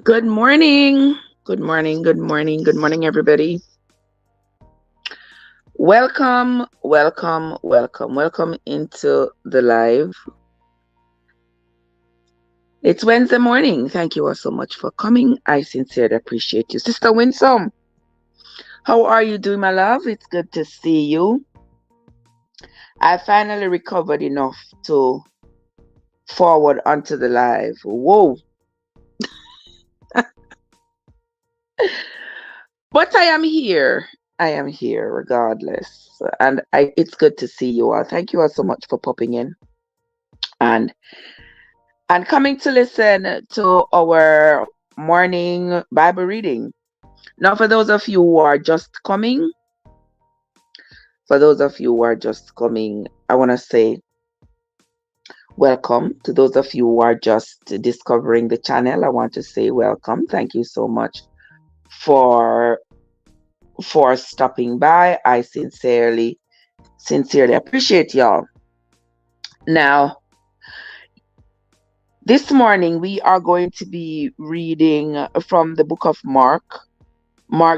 Good morning. Good morning. Good morning. Good morning, everybody. Welcome into the live. It's Wednesday morning. Thank you all so much for coming. I sincerely appreciate you. Sister Winsome, how are you doing, my love? It's good to see you. I finally recovered enough to forward onto the live. Whoa. But I am here. I am here regardless. And it's good to see you all. Thank you all so much for popping in and coming to listen to our morning Bible reading. Now, for those of you who are just coming, I want to say welcome. To those of you who are just discovering the channel, I want to say welcome. Thank you so much for stopping by. I sincerely appreciate y'all. Now, this morning we are going to be reading from the book of Mark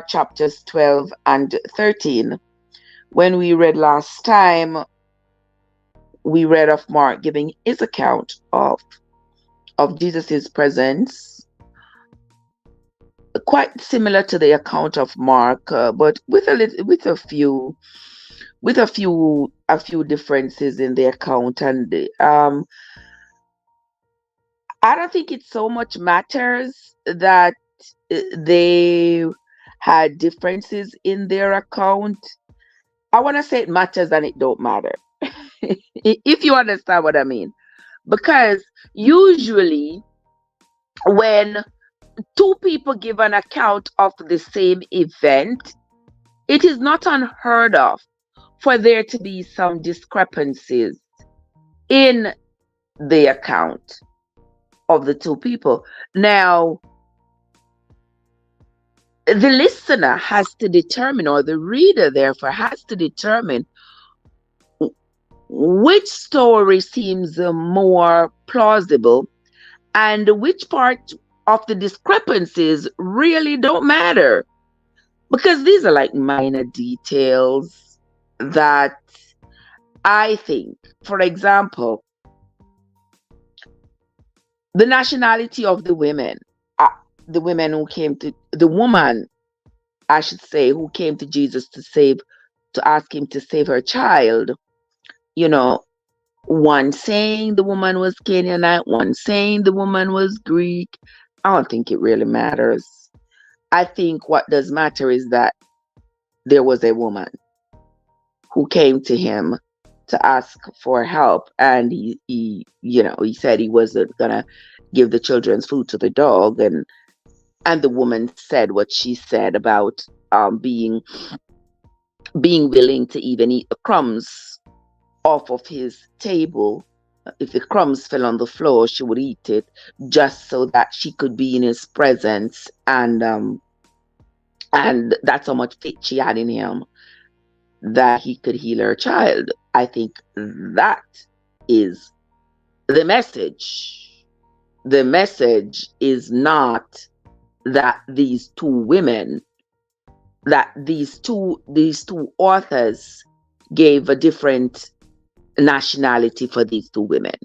chapters 12 and 13. When we read last time, we read of Mark giving his account of Jesus's presence, quite similar to the account of Mark, but with a few differences in the account. And I don't think it so much matters that they had differences in their account. I want to say it matters and it don't matter. If you understand what I mean. Because usually when two people give an account of the same event, it is not unheard of for there to be some discrepancies in the account of the two people. Now, the listener has to determine, or the reader therefore has to determine, which story seems more plausible and which part of the discrepancies really don't matter. Because these are like minor details that I think, for example, the nationality of the women, the woman, I should say, who came to Jesus to ask him to save her child. One saying the woman was Canaanite, one saying the woman was Greek. I don't think it really matters. I think what does matter is that there was a woman who came to him to ask for help, and he said he wasn't gonna give the children's food to the dog, and the woman said what she said about being willing to even eat the crumbs off of his table. If the crumbs fell on the floor, she would eat it just so that she could be in his presence, and that's how much faith she had in him that he could heal her child. I think that is the message. The message is not that these two authors gave a different nationality for these two women.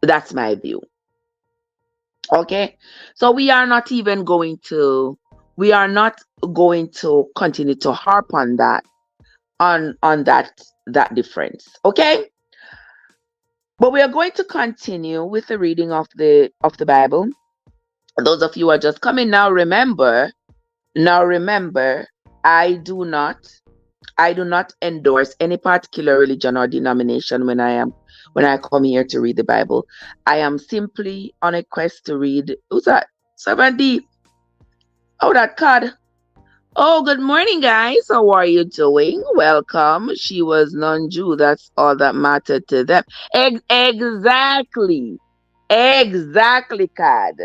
That's my view. Okay, so we are not going to continue to harp on that difference. Okay, but we are going to continue with the reading of the Bible. Those of you who are just coming now, remember, I do not endorse any particular religion or denomination when I come here to read the Bible. I am simply on a quest to read. Who's that? 7D. Oh, that card. Oh, good morning, guys. How are you doing? Welcome. She was non-Jew. That's all that mattered to them. Exactly, Card.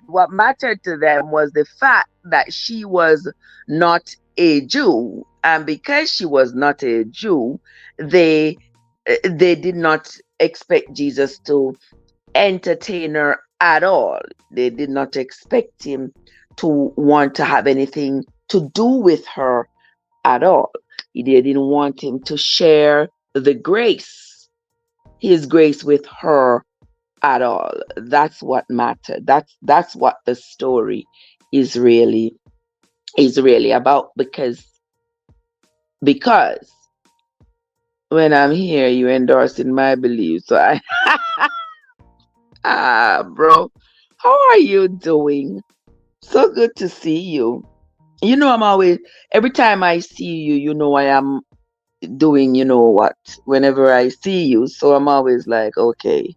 What mattered to them was the fact that she was not a Jew, and because she was not a Jew, they did not expect Jesus to entertain her at all. They did not expect him to want to have anything to do with her at all. They didn't want him to share the grace, his grace with her at all. That's what mattered. That's what the story is really about, because when I'm here, you endorsing my beliefs. So I bro, how are you doing? So good to see you. I'm always, every time I see you, I am doing, what, whenever I see you. So I'm always like, okay,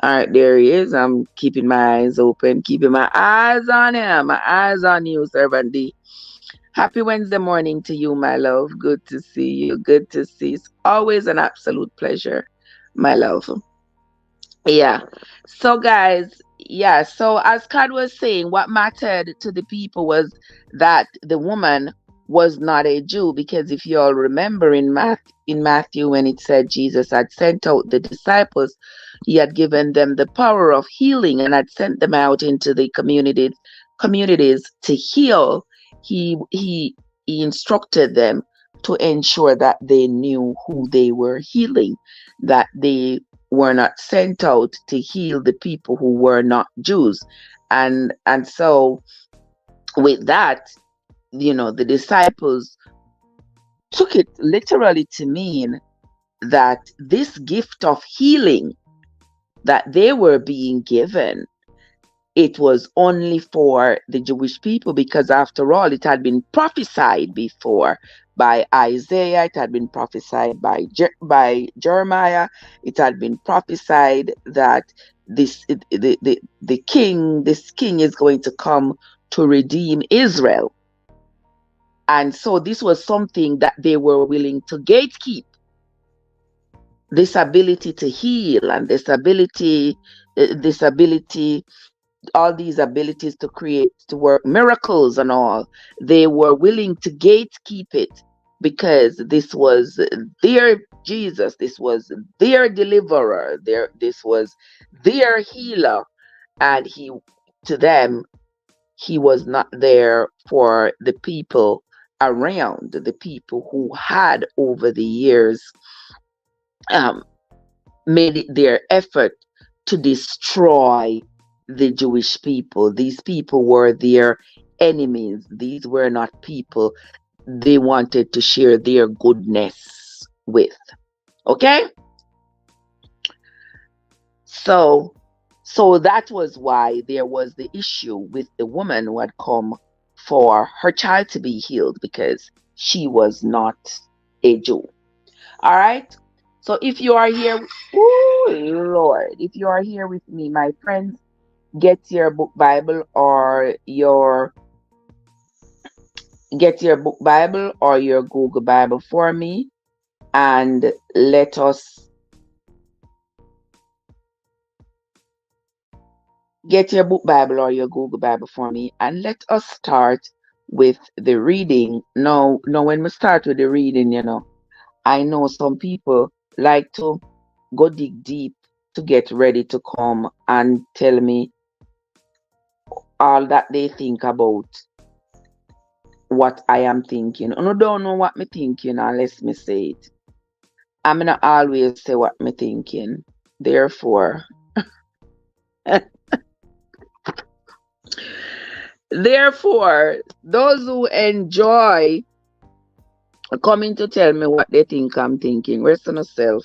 all right, there he is. I'm keeping my eyes open, keeping my eyes on him, my eyes on you, Servant D. Happy Wednesday morning to you, my love. Good to see you. Good to see. It's always an absolute pleasure, my love. Yeah. So, guys, yeah. So, as Cad was saying, what mattered to the people was that the woman was not a Jew, because if you all remember in Matthew, when it said Jesus had sent out the disciples, he had given them the power of healing and had sent them out into the communities to heal. He instructed them to ensure that they knew who they were healing, that they were not sent out to heal the people who were not Jews. And so with that, the disciples took it literally to mean that this gift of healing that they were being given, it was only for the Jewish people, because after all, it had been prophesied before by Isaiah, it had been prophesied by Jeremiah, it had been prophesied that this king is going to come to redeem Israel. And so this was something that they were willing to gatekeep, this ability to heal, and this ability, all these abilities to create, to work miracles and all. They were willing to gatekeep it, because this was their Jesus, this was their deliverer, this was their healer. And to them, he was not there for the people around, the people who had over the years um, made it their effort to destroy the Jewish people. These people were their enemies. These were not people they wanted to share their goodness with. Okay? So that was why there was the issue with the woman who had come for her child to be healed, because she was not a Jew. All right? So if you are here, oh Lord, if you are here with me, my friends, get your book Bible or your Google Bible for me, and let us get your book Bible or your Google Bible for me, and let us start with the reading. Now when we start with the reading, I know some people like to go dig deep to get ready to come and tell me all that they think about what I am thinking. I don't know what me thinking unless me say it. I'm not always say what me thinking. Therefore, those who enjoy coming to tell me what they think I'm thinking, rest on yourself.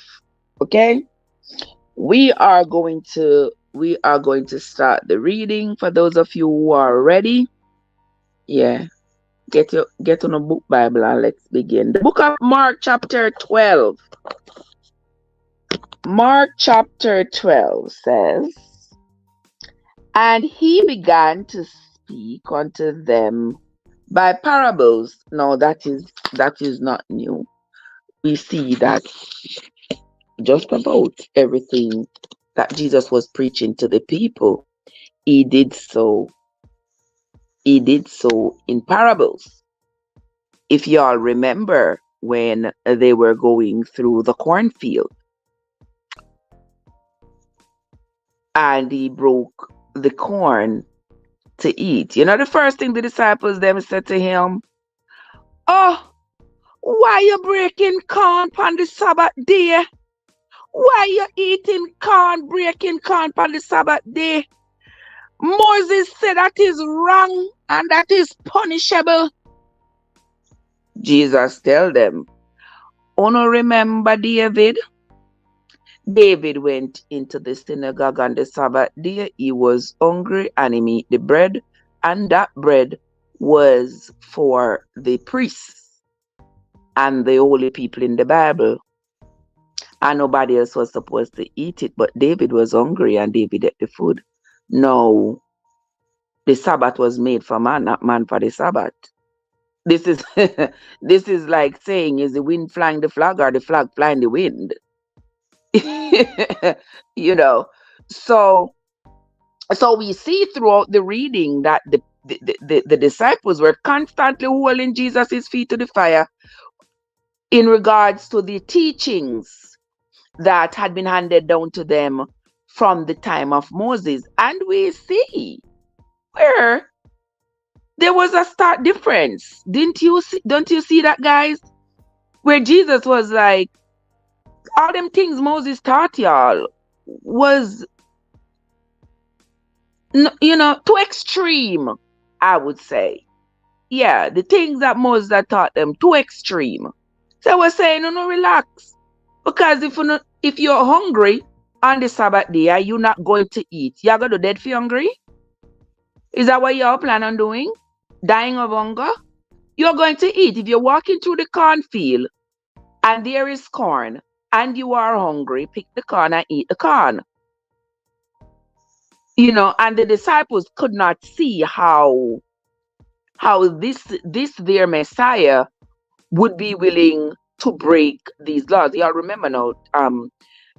Okay? We are going to start the reading. For those of you who are ready, yeah, get on a book Bible and let's begin. The book of Mark chapter 12. Mark chapter 12 says, and he began to speak unto them by parables. No, that is not new. We see that just about everything that Jesus was preaching to the people, he did so in parables. If y'all remember when they were going through the cornfield, and he broke the corn to eat. You know, the first thing the disciples them said to him, "Oh, why you breaking corn on the Sabbath day? Why you eating corn, breaking corn on the Sabbath day? Moses said that is wrong and that is punishable." Jesus tell them, "Uno remember David? David went into the synagogue on the Sabbath day. He was hungry and he ate the bread, and that bread was for the priests and the holy people in the Bible. And nobody else was supposed to eat it, but David was hungry and David ate the food. No, the Sabbath was made for man, not man for the Sabbath. This is this is like saying, is the wind flying the flag or the flag flying the wind? You know. So we see throughout the reading that the disciples were constantly holding Jesus' feet to the fire in regards to the teachings that had been handed down to them from the time of Moses. And we see where there was a stark difference. Don't you see that, guys? Where Jesus was like, all them things Moses taught y'all was, too extreme, I would say. Yeah, the things that Moses had taught them, too extreme. So we're saying, no, relax. Because if you're hungry on the Sabbath day, you're not going to eat. You're going to dead for hungry? Is that what y'all plan on doing? Dying of hunger? You're going to eat. If you're walking through the cornfield and there is corn and you are hungry, pick the corn and eat the corn. And the disciples could not see how this their Messiah would be willing to break these laws. Y'all remember now,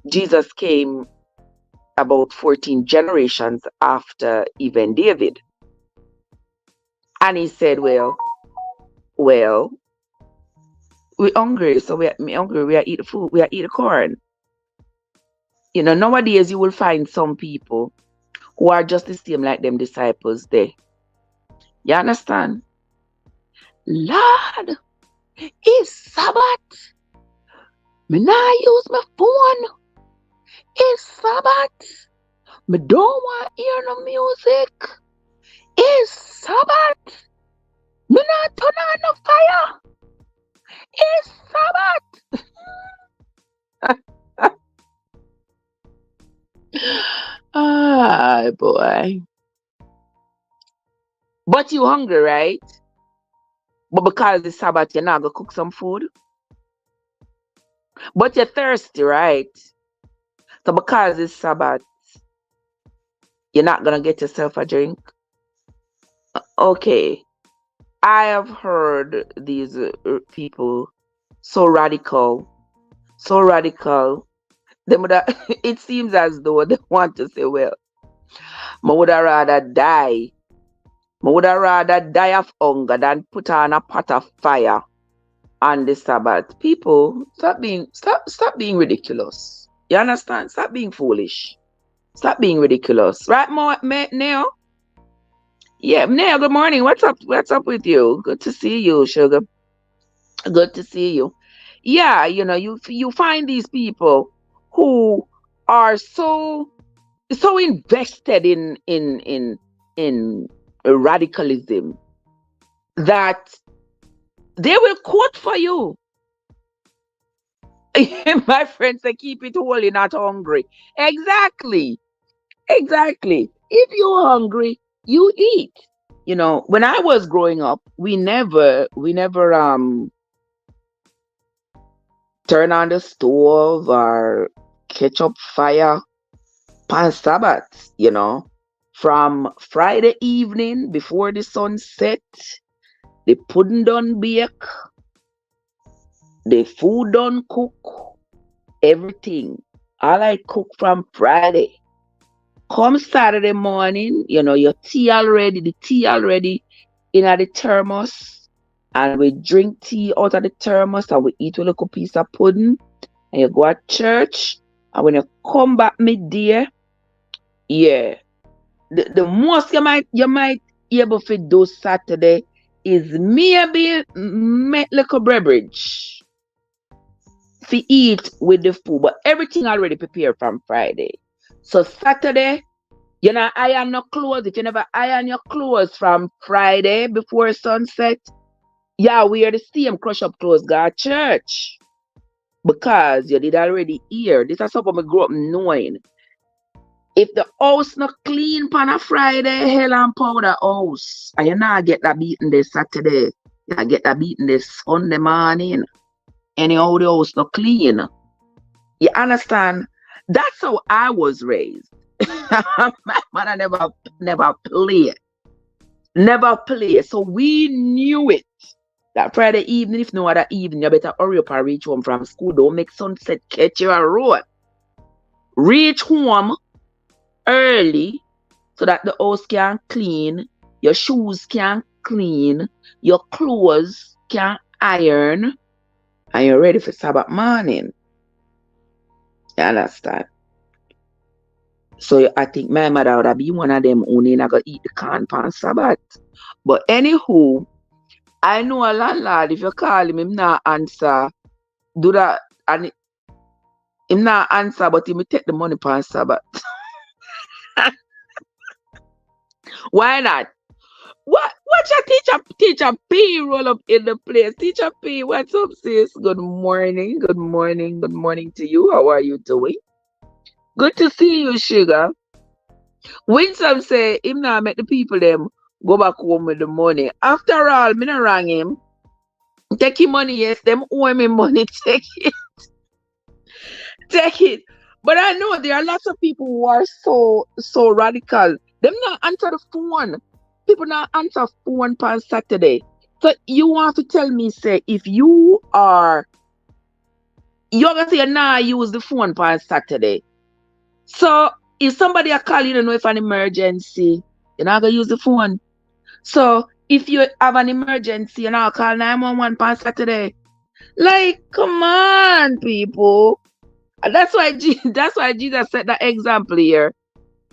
Jesus came about 14 generations after even David. And he said, well, we're hungry, so we're hungry, we are eating food, we are eating corn. Nowadays you will find some people who are just the same like them disciples there. You understand? Lord, it's Sabbath. Me not use my phone. It's Sabbath. Me don't want to hear no music. It's Sabbath. Me not turn on no fire. It's Sabbath. Ah, boy. But you hungry, right? But because it's Sabbath, you're not going to cook some food. But you're thirsty, right? So because it's Sabbath, you're not going to get yourself a drink. Okay. I have heard these people so radical. It seems as though they want to say, well, I would rather die. I would rather die of hunger than put on a pot of fire on the Sabbath. People, stop being ridiculous. You understand? Stop being foolish. Stop being ridiculous. Right, Neo? Yeah, Neo, good morning. What's up with you? Good to see you, sugar. Good to see you. Yeah, you find these people who are so invested in radicalism that they will quote for you. My friends say, keep it holy, not hungry. Exactly. If you're hungry, you eat. When I was growing up, we never turn on the stove or catch up fire on Sabbath, From Friday evening before the sun set, the pudding done bake, the food done cook, everything. All I cook from Friday. Come Saturday morning, the tea already in the thermos. And we drink tea out of the thermos and we eat a little piece of pudding. And you go to church. And when you come back midday, yeah, The most you might able to do Saturday is maybe make little beverage to eat with the food, but everything already prepared from Friday. So Saturday, you know, iron your clothes. If you never iron your clothes from Friday before sunset, yeah, wear the same crush up clothes, go to church. Because you did already hear. This is something I grew up knowing. If the house not clean pan a Friday, hell and powder house. And you not get that beating this Saturday. You get that beating this Sunday morning. Anyhow the house not clean. You understand? That's how I was raised. My mother never play. Never play. So we knew it. That Friday evening, if no other evening, you better hurry up and reach home from school. Don't make sunset catch you a road. Reach home early so that the house can clean, your shoes can clean, your clothes can iron, and you're ready for Sabbath morning. You understand? So I think my mother would have been one of them who ain't gonna eat the corn pan Sabbath. But anywho, I know a landlord, if you call him not answer, do that, and him not answer, but he may take the money pan Sabbath. Why not? What your teacher P roll up in the place? Teacher P, what's up, sis? Good morning, good morning, good morning to you. How are you doing? Good to see you, sugar. Winsome say him now make the people them go back home with the money. After all, me not rang him. Take him money, yes, them owe me money, take it. Take it. But I know there are lots of people who are so radical. Them not answer the phone. People not answer phone on Saturday. So you want to tell me, say, if you're gonna say nah use the phone on Saturday. So if somebody a call, you don't know if an emergency, you're not gonna use the phone. So if you have an emergency, you're not call 911 on Saturday. Like, come on, people. And that's why Jesus set that example here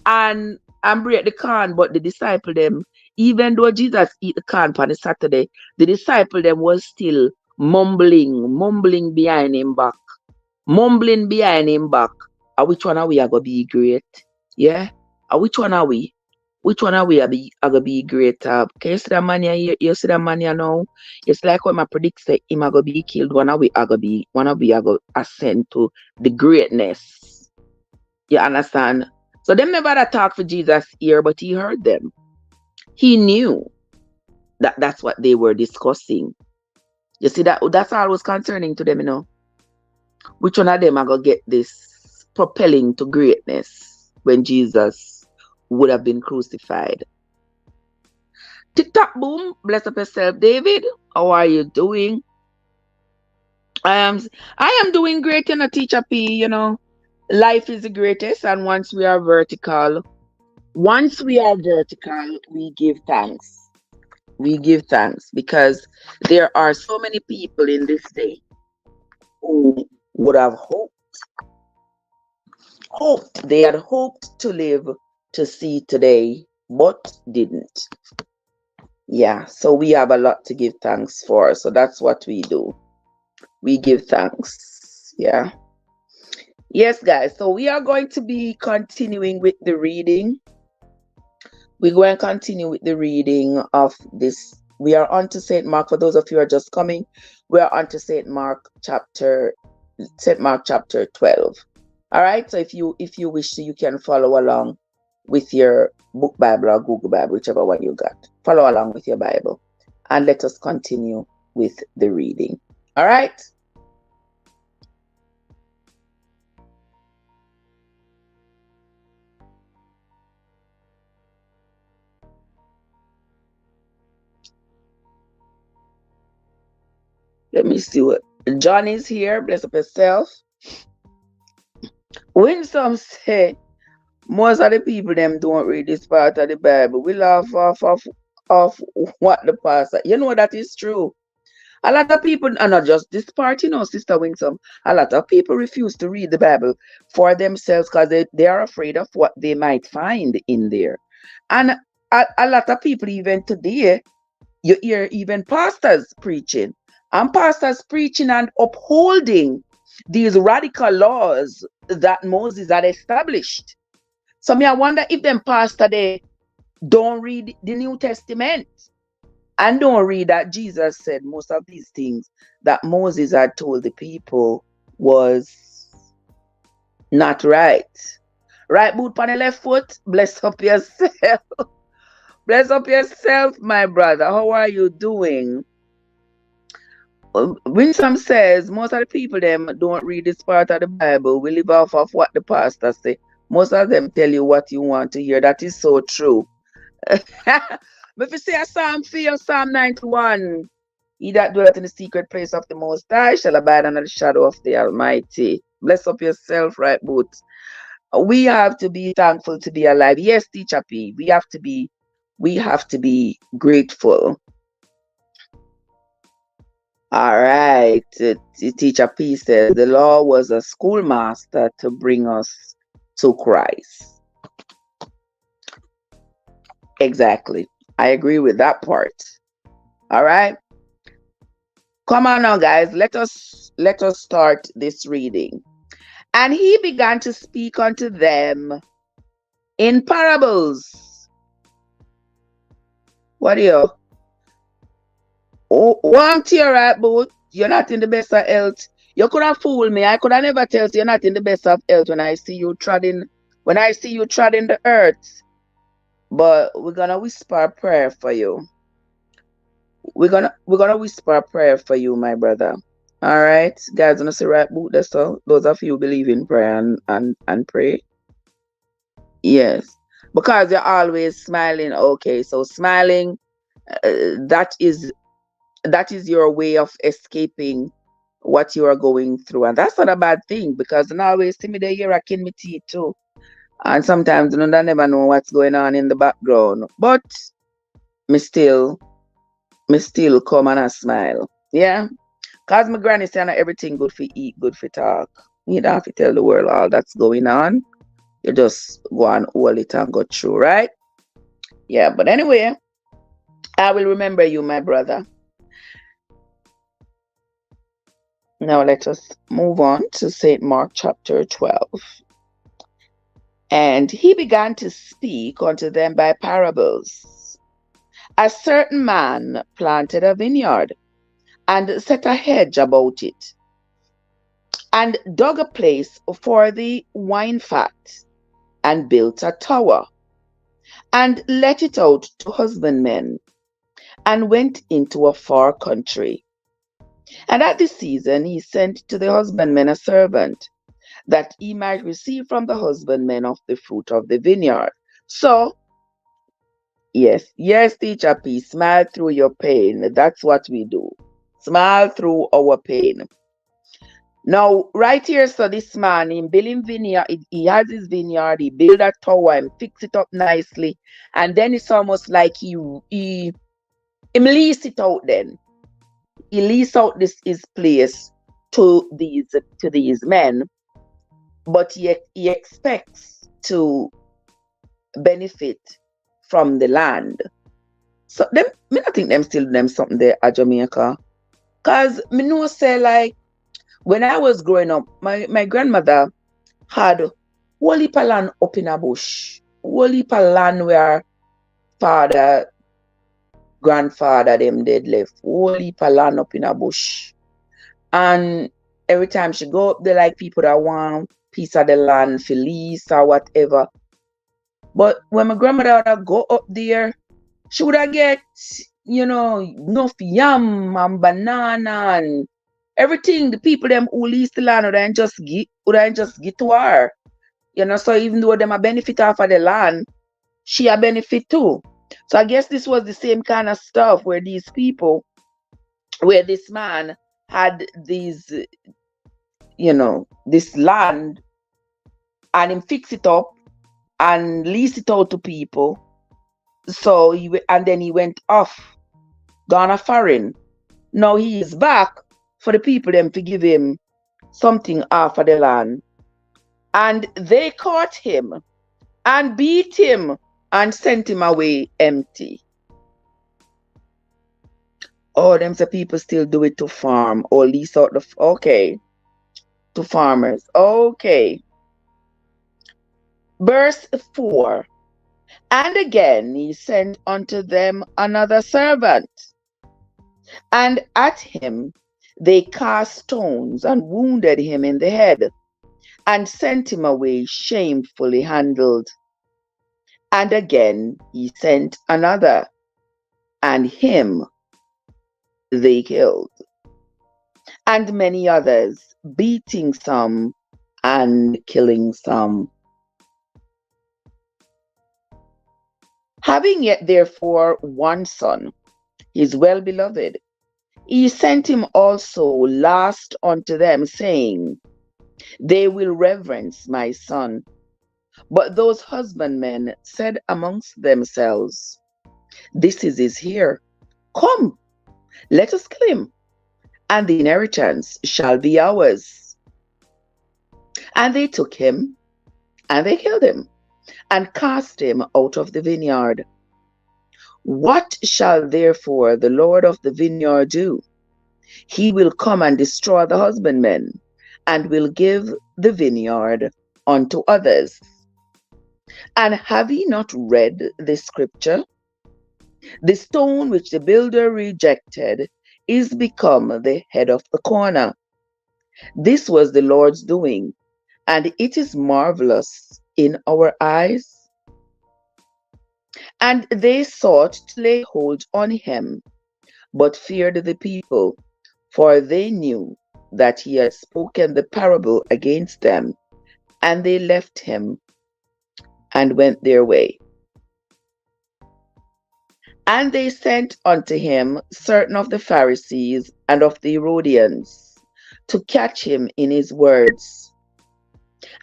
and break the corn, but the disciple them, even though Jesus eat the corn on the Saturday, the disciple them was still mumbling behind him back. Mumbling behind him back. Which one are we are gonna be great? Yeah? Which one are we? Which one are we are gonna be great? Can you see that man here? You see that man here now? It's like when my predict say him are gonna be killed, one of we are gonna ascend to the greatness. You understand? So them never that talk for Jesus here, but he heard them. He knew that that's what they were discussing. You see that's always concerning to them, you know. Which one of them are gonna get this propelling to greatness when Jesus would have been crucified? TikTok boom, bless up yourself, David. How are you doing? I am doing great, you know, teacher P, you know. Life is the greatest, and once we are vertical, we give thanks. We give thanks because there are so many people in this day who would have they had hoped to live to see today, but didn't. Yeah, so we have a lot to give thanks for. So that's what we do. We give thanks. Yeah. Yes, guys. So we are going to be continuing with the reading. We're going to continue with the reading of this. We are on to St. Mark. For those of you who are just coming, we are on to St. Mark chapter 12. All right. So if you wish to, you can follow along with your book Bible or Google Bible, whichever one you got. Follow along with your Bible. And let us continue with the reading. All right. Let me see what John is here. Bless up yourself. When some say most of the people them don't read this part of the Bible, we laugh off what the pastor. You know that is true. A lot of people, and not just this part, you know, Sister Winsome, a lot of people refuse to read the Bible for themselves because they are afraid of what they might find in there. And a lot of people even today, you hear even pastors preaching, and pastors preaching and upholding these radical laws that Moses had established. So me, I wonder if them pastor they don't read the New Testament and don't read that Jesus said most of these things that Moses had told the people was not right. Right boot on the left foot, bless up yourself. Bless up yourself, my brother. How are you doing? Winsome says most of the people them don't read this part of the Bible. We live off of what the pastor say. Most of them tell you what you want to hear. That is so true. But if you say a Psalm 3 or Psalm 91, he that dwelleth in the secret place of the Most High shall abide under the shadow of the Almighty. Bless up yourself, right, Boots. We have to be thankful to be alive. Yes, Teacher P. We have to be grateful. All right. Teacher P says the law was a schoolmaster to bring us to Christ. Exactly. I agree with that part. All right. Come on now, guys. Let us start this reading. And he began to speak unto them in parables. What do you? Oh, one tear right, but you're not in the best of health. You could have fooled me. I could have never tell you you're not in the best of health when I see you treading the earth. But we're gonna whisper a prayer for you. We're gonna whisper a prayer for you, my brother. All right, guys, gonna say right boot. That's all. Those of you who believe in prayer and pray. Yes, because you're always smiling. Okay, so smiling, that is your way of escaping what you are going through, and that's not a bad thing because I always see me there here racking my teeth too, and sometimes I never know what's going on in the background, but me still come and I smile. Yeah, cause my granny saying everything good for eat, good for talk. You don't have to tell the world all that's going on. You just go and hold it and go through, right? Yeah, but anyway, I will remember you, my brother. Now let us move on to St. Mark chapter 12. And he began to speak unto them by parables. A certain man planted a vineyard and set a hedge about it, and dug a place for the wine fat, and built a tower, and let it out to husbandmen, and went into a far country. And at this season he sent to the husbandmen a servant, that he might receive from the husbandmen of the fruit of the vineyard. So, yes, Teacher P, smile through your pain. That's what we do. Smile through our pain. Now, right here, so this man, in building vineyard, he has his vineyard, he build a tower and fix it up nicely. And then it's almost like he lease it out then. He lease out his place to these men, but he expects to benefit from the land. So them, me not think them still them something there at Jamaica. Cause me know say like when I was growing up, my grandmother had whole heap of land up in a bush. Whole heap of land where grandfather them dead left. Whole heap of land up in a bush. And every time she go up there, like people that want piece of the land for lease or whatever. But when my grandmother would go up there, she would get, enough yam and banana and everything. The people them who lease the land would just get to her. So even though them a benefit off of the land, she a benefit too. So I guess this was the same kind of stuff where this man had these, this land, and him fix it up and lease it out to people. So then he went off, gone a foreign. Now he is back for the people them to give him something off of the land. And they caught him and beat him and sent him away empty. Oh, them the people still do it to farm or lease out the okay, to farmers. Okay. Verse 4. And again he sent unto them another servant, and at him they cast stones and wounded him in the head, and sent him away shamefully handled. And again he sent another, and him they killed, and many others, beating some and killing some. Having yet therefore one son, his well-beloved, he sent him also last unto them, saying, They will reverence my son. But those husbandmen said amongst themselves, This is his heir. Come, let us kill him, and the inheritance shall be ours. And they took him, and they killed him, and cast him out of the vineyard. What shall therefore the Lord of the vineyard do? He will come and destroy the husbandmen, and will give the vineyard unto others. And have ye not read this scripture? The stone which the builder rejected is become the head of the corner. This was the Lord's doing, and it is marvelous in our eyes. And they sought to lay hold on him, but feared the people, for they knew that he had spoken the parable against them, and they left him and went their way. And they sent unto him certain of the Pharisees and of the Herodians to catch him in his words.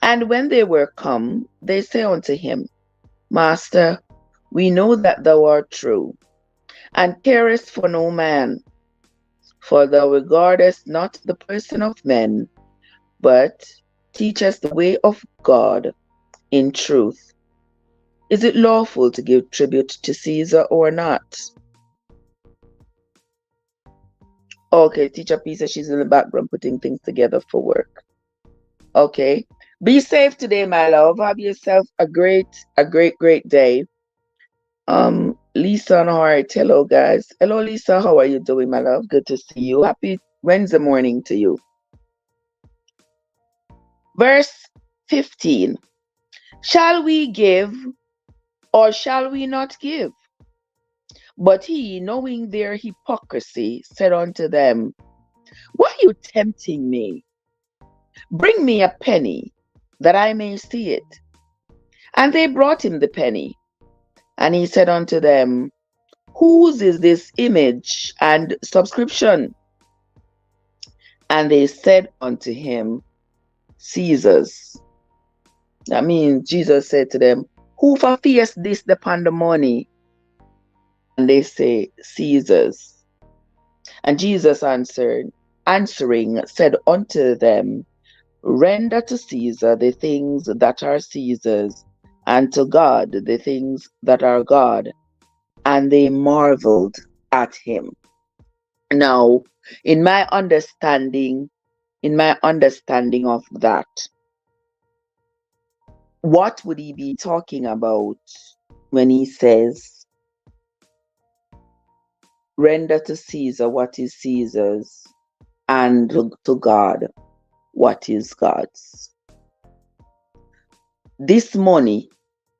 And when they were come, they say unto him, Master, we know that thou art true, and carest for no man, for thou regardest not the person of men, but teachest the way of God in truth. Is it lawful to give tribute to Caesar or not? Okay, teacher P says she's in the background putting things together for work. Okay. Be safe today, my love. Have yourself a great day. Lisa and Hart, hello guys. Hello Lisa, how are you doing, my love? Good to see you. Happy Wednesday morning to you. Verse 15. Shall we give or shall we not give? But he, knowing their hypocrisy, said unto them, Why are you tempting me? Bring me a penny, that I may see it. And they brought him the penny. And he said unto them, Whose is this image and subscription? And they said unto him, Caesar's. That means Jesus said to them, Who for fears this upon the money? And they say, Caesar's. And Jesus answering, said unto them, Render to Caesar the things that are Caesar's, and to God the things that are God. And they marveled at him. Now, in my understanding of that, what would he be talking about when he says, render to Caesar what is Caesar's, and to God what is God's? This money,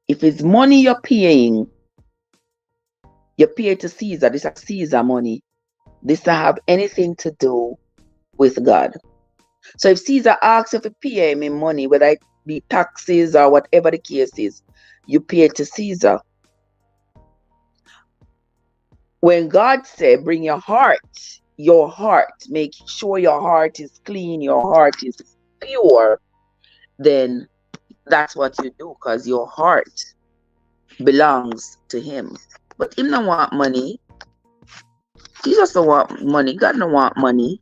if it's money you're paying, you pay to Caesar. This is Caesar money. This doesn't have anything to do with God. So if Caesar asks you to pay him in money, whether it be taxes or whatever the case is, you pay to Caesar. When God said, bring your heart, make sure your heart is clean, your heart is pure, then that's what you do, because your heart belongs to him. But him don't want money. Jesus don't want money. God don't want money.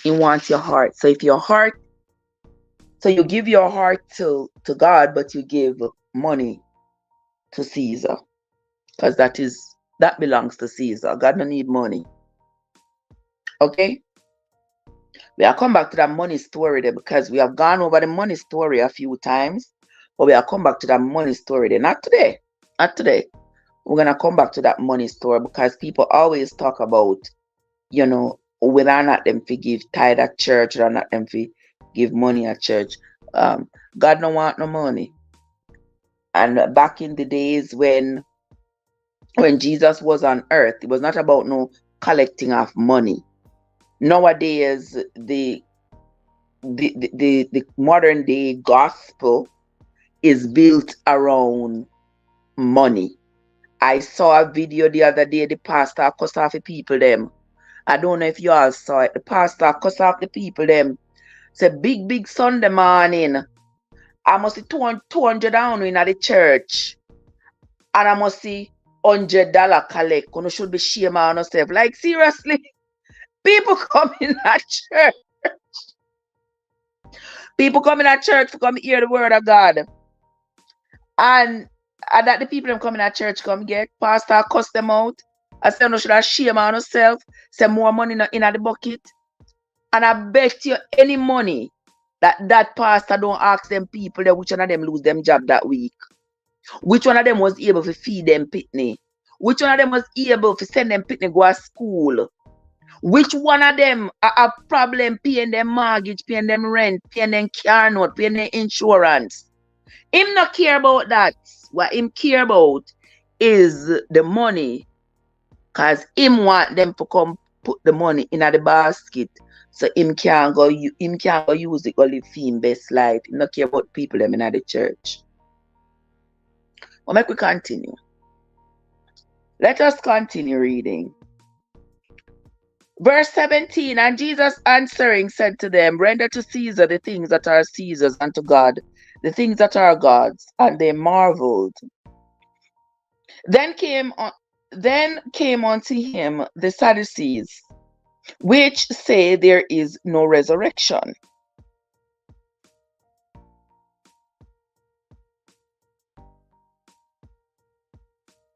He wants your heart. So if your heart, so you give your heart to God, but you give money to Caesar, because that belongs to Caesar. God don't need money. Okay? We are come back to that money story there, because we have gone over the money story a few times, but we are come back to that money story there. Not today. Not today. We're gonna come back to that money story, because people always talk about, whether or not them to give tithe at church, or not them to give money at church. God don't want no money. And back in the days when Jesus was on earth, it was not about no collecting of money. Nowadays, the modern day gospel is built around money. I saw a video the other day, the pastor cuss off the people them. I don't know if you all saw it. The pastor cuss off the people them. Say big Sunday morning. I must see 200 down in the church. And I must see $100 collect. You should be shame on yourself. Like seriously. People come in at church. People come in at church to come hear the word of God. And that the people them coming at church come get. Pastor cuss them out. I say no should have shame on yourself. Say more money in the bucket. And I bet you any money that pastor don't ask them people that which one of them lose them job that week. Which one of them was able to feed them pitney. Which one of them was able to send them pitney go to school. Which one of them have problem paying them mortgage, paying them rent, paying them car note, paying them insurance. Him not care about that. What him care about is the money. Because him want them to come put the money in the basket. So him can't go use it go live him best life. He not care about people them in the church. Well, make we continue. Let us continue reading. Verse 17, and Jesus answering said to them, render to Caesar the things that are Caesar's, and to God the things that are God's. And they marveled. Then came unto him the Sadducees, which say there is no resurrection.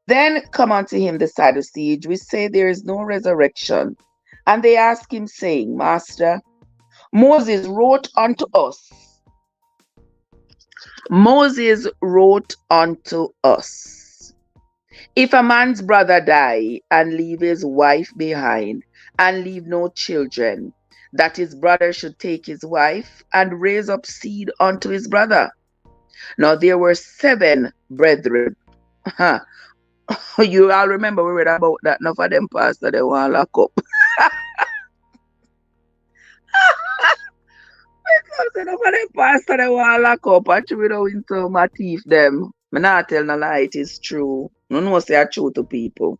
Then come unto him the Sadducees, which say there is no resurrection. And they ask him, saying, Master, Moses wrote unto us. If a man's brother die and leave his wife behind and leave no children, that his brother should take his wife and raise up seed unto his brother. Now there were 7 brethren. You all remember we read about that. Enough of them pastor they want to lock up. Enough of them pastor they want to lock up. I threw it out into my teeth them. I not tell no lie, it is true. No know say are true to people.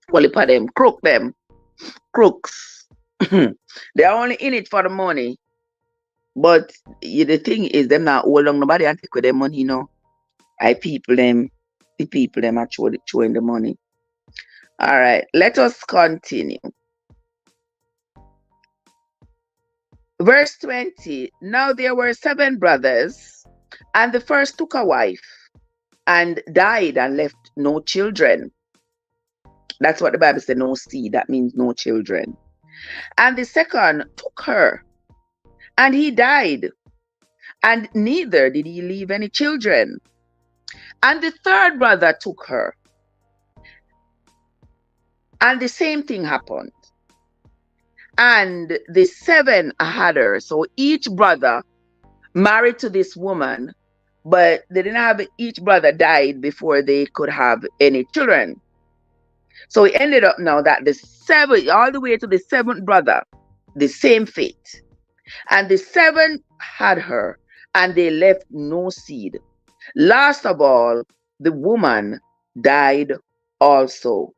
Well, if them crooks. They are only in it for the money. But the thing is, them not hold on nobody and take with their money, the people them are throwing the money. All right, let us continue. Verse 20, now there were 7 brothers, and the first took a wife and died and left no children. That's what the Bible said, no seed. That means no children. And the second took her, and he died, and neither did he leave any children. And the third brother took her, and the same thing happened. And the 7 had her. So each brother married to this woman, but they didn't have, each brother died before they could have any children. So it ended up now that the 7, all the way to the 7th brother, the same fate. And the 7 had her, and they left no seed. Last of all, the woman died also.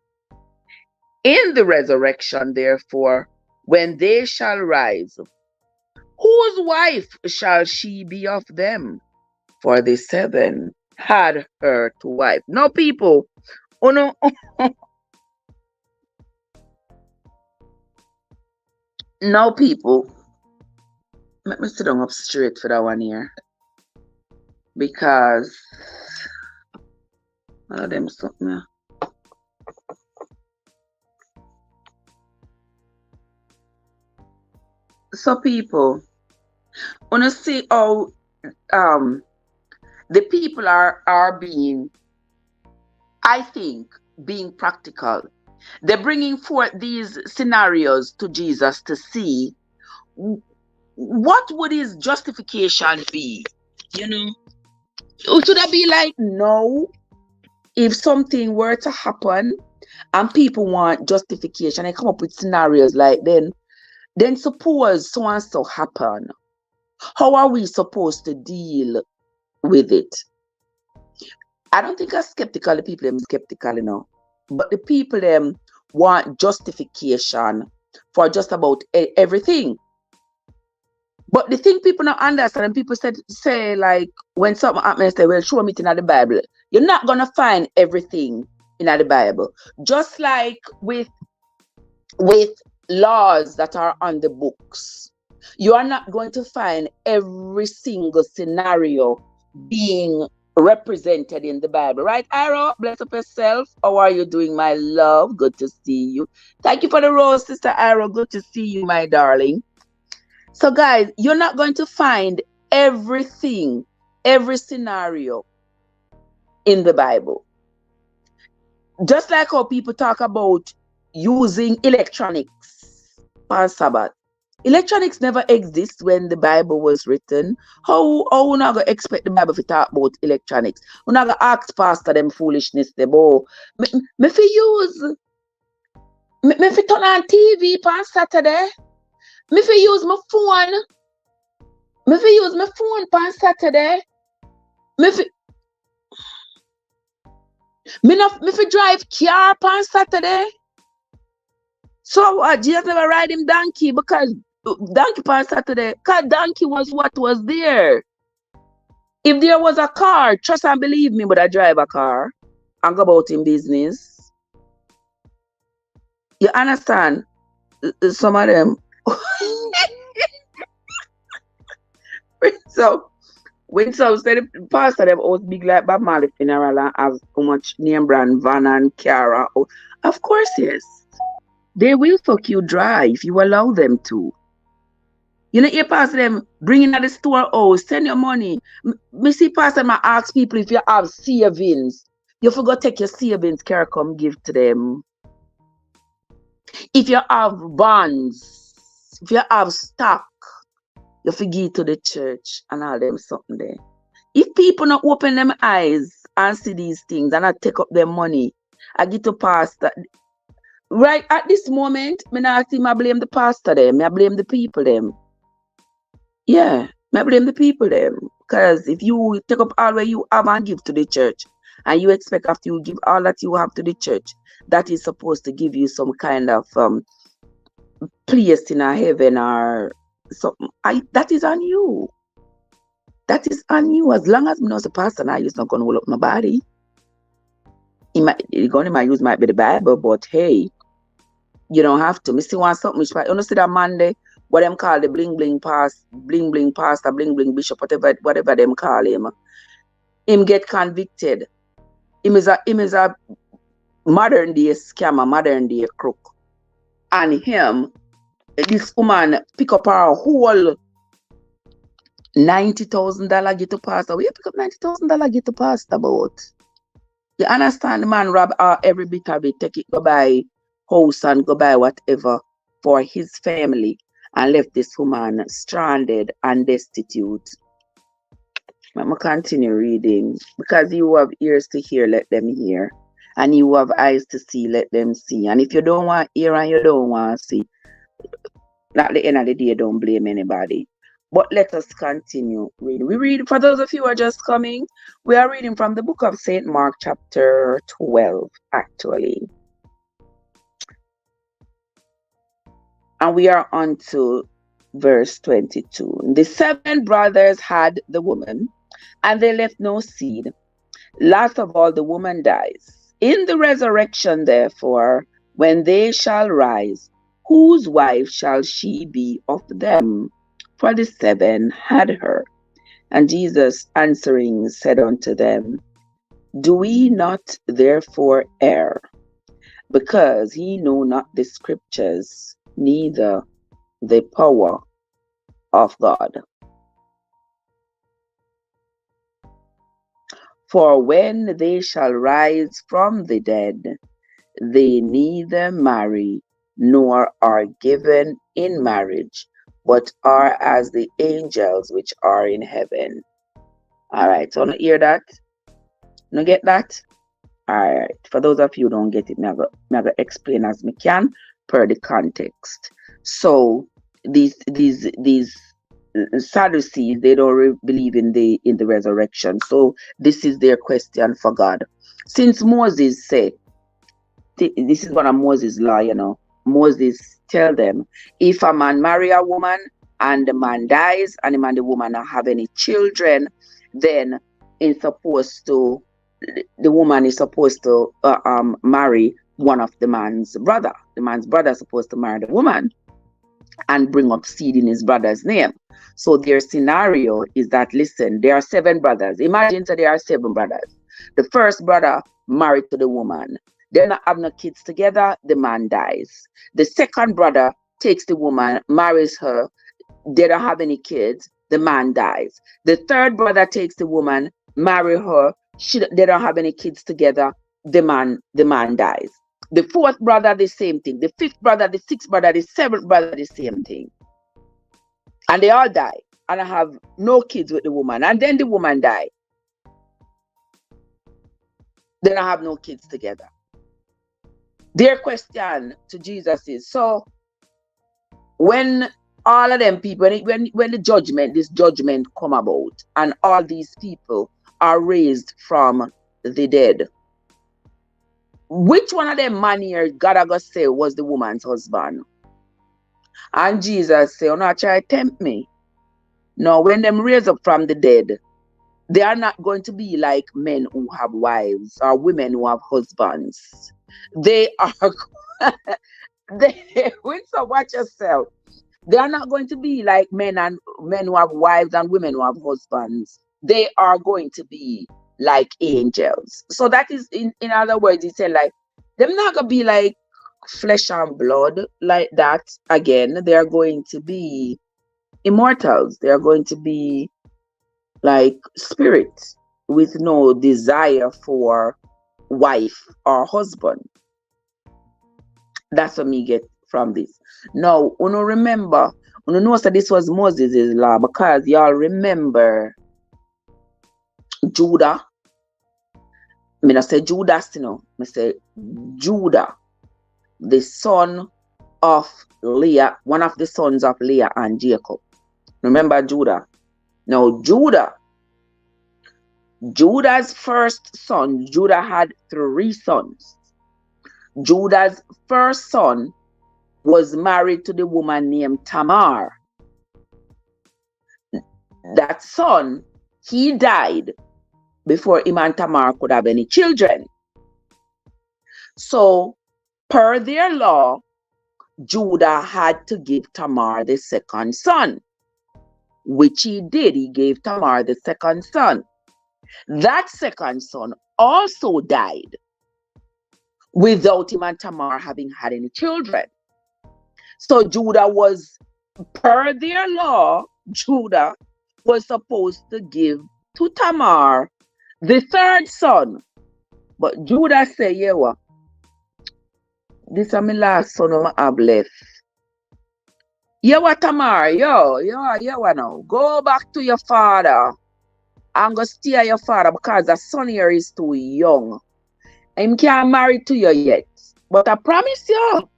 In the resurrection, therefore, when they shall rise, whose wife shall she be of them? For the 7 had her to wife. No, people, no. Now, people, let me sit down up straight for that one here. Because All of them something. Yeah. So people, wanna see how um the people are being, I think, being practical. They're bringing forth these scenarios to Jesus to see what would his justification be. You know, should I be like, no, if something were to happen and people want justification, they come up with scenarios like then suppose so and so happen. How are we supposed to deal with it? I don't think skeptical the people them skeptical, you know. But the people them want justification for just about everything. But the thing people don't understand, and people say like when something happens, they say, well, show me it in the Bible. You're not gonna find everything in the Bible. Just like with laws that are on the books. You are not going to find every single scenario being represented in the Bible. Right, Iro? Bless up yourself. How are you doing, my love? Good to see you. Thank you for the rose, Sister Iro. Good to see you, my darling. So, guys, you're not going to find everything, every scenario in the Bible. Just like how people talk about using electronics on Sabbath. Electronics never exist when the Bible was written. How we not gonna expect the Bible to talk about electronics? We're not gonna ask pastor them foolishness them. Oh, me fi use me fi turn on TV on Saturday. Me fi use my phone. Me fi use my phone on Saturday. Me fi drive car on Saturday. So Jesus never ride him donkey because donkey on Saturday. Because donkey was what was there. If there was a car, trust and believe me, but I drive a car and go about in business. You understand? Some of them. So when some say the pastor them was big like Bob Marley funeral and have so much name brand van and car. Of course, yes. They will fuck you dry if you allow them to. You know, you pass them, bring in at the store, send your money. Me see pass them, I ask people if you have savings. You forgot take your savings, care come give to them. If you have bonds, if you have stock, you forgive to the church and all them something there. If people not open them eyes and see these things and not take up their money, I get to pastor. Right at this moment, me not see me blame the pastor them, me blame the people them. Yeah, me blame the people them. Because if you take up all what you have and give to the church, and you expect after you give all that you have to the church, that is supposed to give you some kind of place in a heaven or something. That is on you. That is on you. As long as me know the pastor now, he's not gonna hold up nobody. He might use might be the Bible, but hey, you don't have to. Me still want something. You know, see that Monday, what them call the bling bling pastor, bling bling bishop, whatever them call him. Him get convicted. Him is a modern day scammer, modern day crook. And him, this woman pick up her whole $90,000 get to pastor. Where you pick up $90,000 get to pastor about? You understand? The man rob every bit of it, take it, go buy house and go buy whatever for his family and left this woman stranded and destitute. I'm going to continue reading. Because you have ears to hear, let them hear. And you have eyes to see, let them see. And if you don't want to hear and you don't want to see, at the end of the day, don't blame anybody. But let us continue reading. We read, for those of you who are just coming, we are reading from the book of St. Mark chapter 12, actually. And we are on to verse 22. The 7 brothers had the woman, and they left no seed. Last of all, the woman dies. In the resurrection, therefore, when they shall rise, whose wife shall she be of them? For the 7 had her. And Jesus answering said unto them, Do we not therefore err, because he know not the scriptures, neither the power of God? For when they shall rise from the dead, they neither marry nor are given in marriage, but are as the angels which are in heaven. All right, so you hear that? You get that? All right. For those of you who don't get it, I'm going to explain as I can per the context. So these Sadducees, they don't believe in the resurrection. So this is their question for God. Since Moses said, this is one of Moses' law, Moses tell them, if a man marry a woman and the man dies and the woman don't have any children, then the woman is supposed to marry one of the man's brother. The man's brother is supposed to marry the woman and bring up seed in his brother's name. So their scenario is that, listen, there are 7 brothers. Imagine that there are 7 brothers. The first brother married to the woman. They're not having no kids together. The man dies. The second brother takes the woman, marries her. They don't have any kids. The man dies. The third brother takes the woman, marry her. They don't have any kids together. The man dies. The fourth brother, the same thing. The fifth brother, the sixth brother, the seventh brother, the same thing. And they all die. And I have no kids with the woman. And then the woman died. Then I have no kids together. Their question to Jesus is, so when all of them people, when this judgment come about, and all these people are raised from the dead, which one of them man here God I gonna say was the woman's husband? And Jesus say, "Oh, no, try to tempt me. No, when them raise up from the dead, they are not going to be like men who have wives or women who have husbands. They are so watch yourself. They are not going to be like men who have wives and women who have husbands. They are going to be like angels. So that is in other words, he said, like, they're not gonna be like flesh and blood like that again. They are going to be immortals. They are going to be like spirits with no desire for wife or husband. That's what me get from this. Now, remember, know that this was Moses' law, because y'all remember Judah. I not say Judas, I say Judah, the son of Leah, one of the sons of Leah and Jacob. Remember Judah. Now, Judah's first son, Judah had 3 sons. Judah's first son was married to the woman named Tamar. That son, he died before him and Tamar could have any children. So, per their law, Judah had to give Tamar the second son, which he did. He gave Tamar the second son. That second son also died without him and Tamar having had any children. So Judah was, per their law, Judah was supposed to give to Tamar the third son. But Judah said, yeah, what? This is my last son I have left. Yeah, what, Tamar? Yo, now. Go back to your father and go stay at your father, because the son here is too young. Him can't marry to you yet. But I promise you,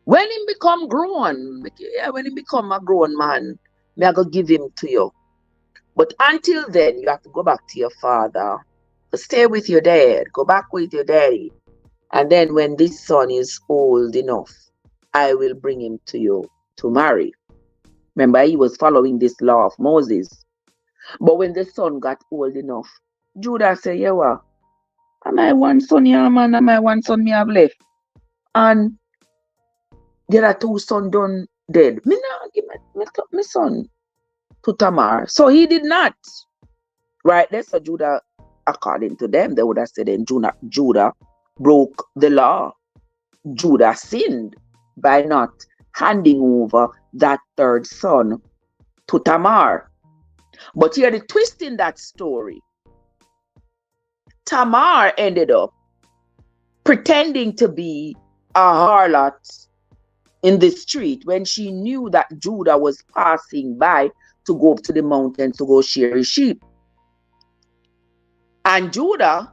when he become grown, when he become a grown man, me I go give him to you. But until then, you have to go back to your father. Stay with your dad. Go back with your daddy. And then when this son is old enough, I will bring him to you to marry. Remember, he was following this law of Moses. But when the son got old enough, Judah said, yeah, what? Am I one son here, man? Am I one son me have left? And there are 2 sons done dead. Me not give my son to Tamar. So he did not. Right? That's what Judah according to them, they would have said then Judah broke the law. Judah sinned by not handing over that third son to Tamar. But here the twist in that story, Tamar ended up pretending to be a harlot in the street when she knew that Judah was passing by to go up to the mountain to go shear his sheep. And Judah,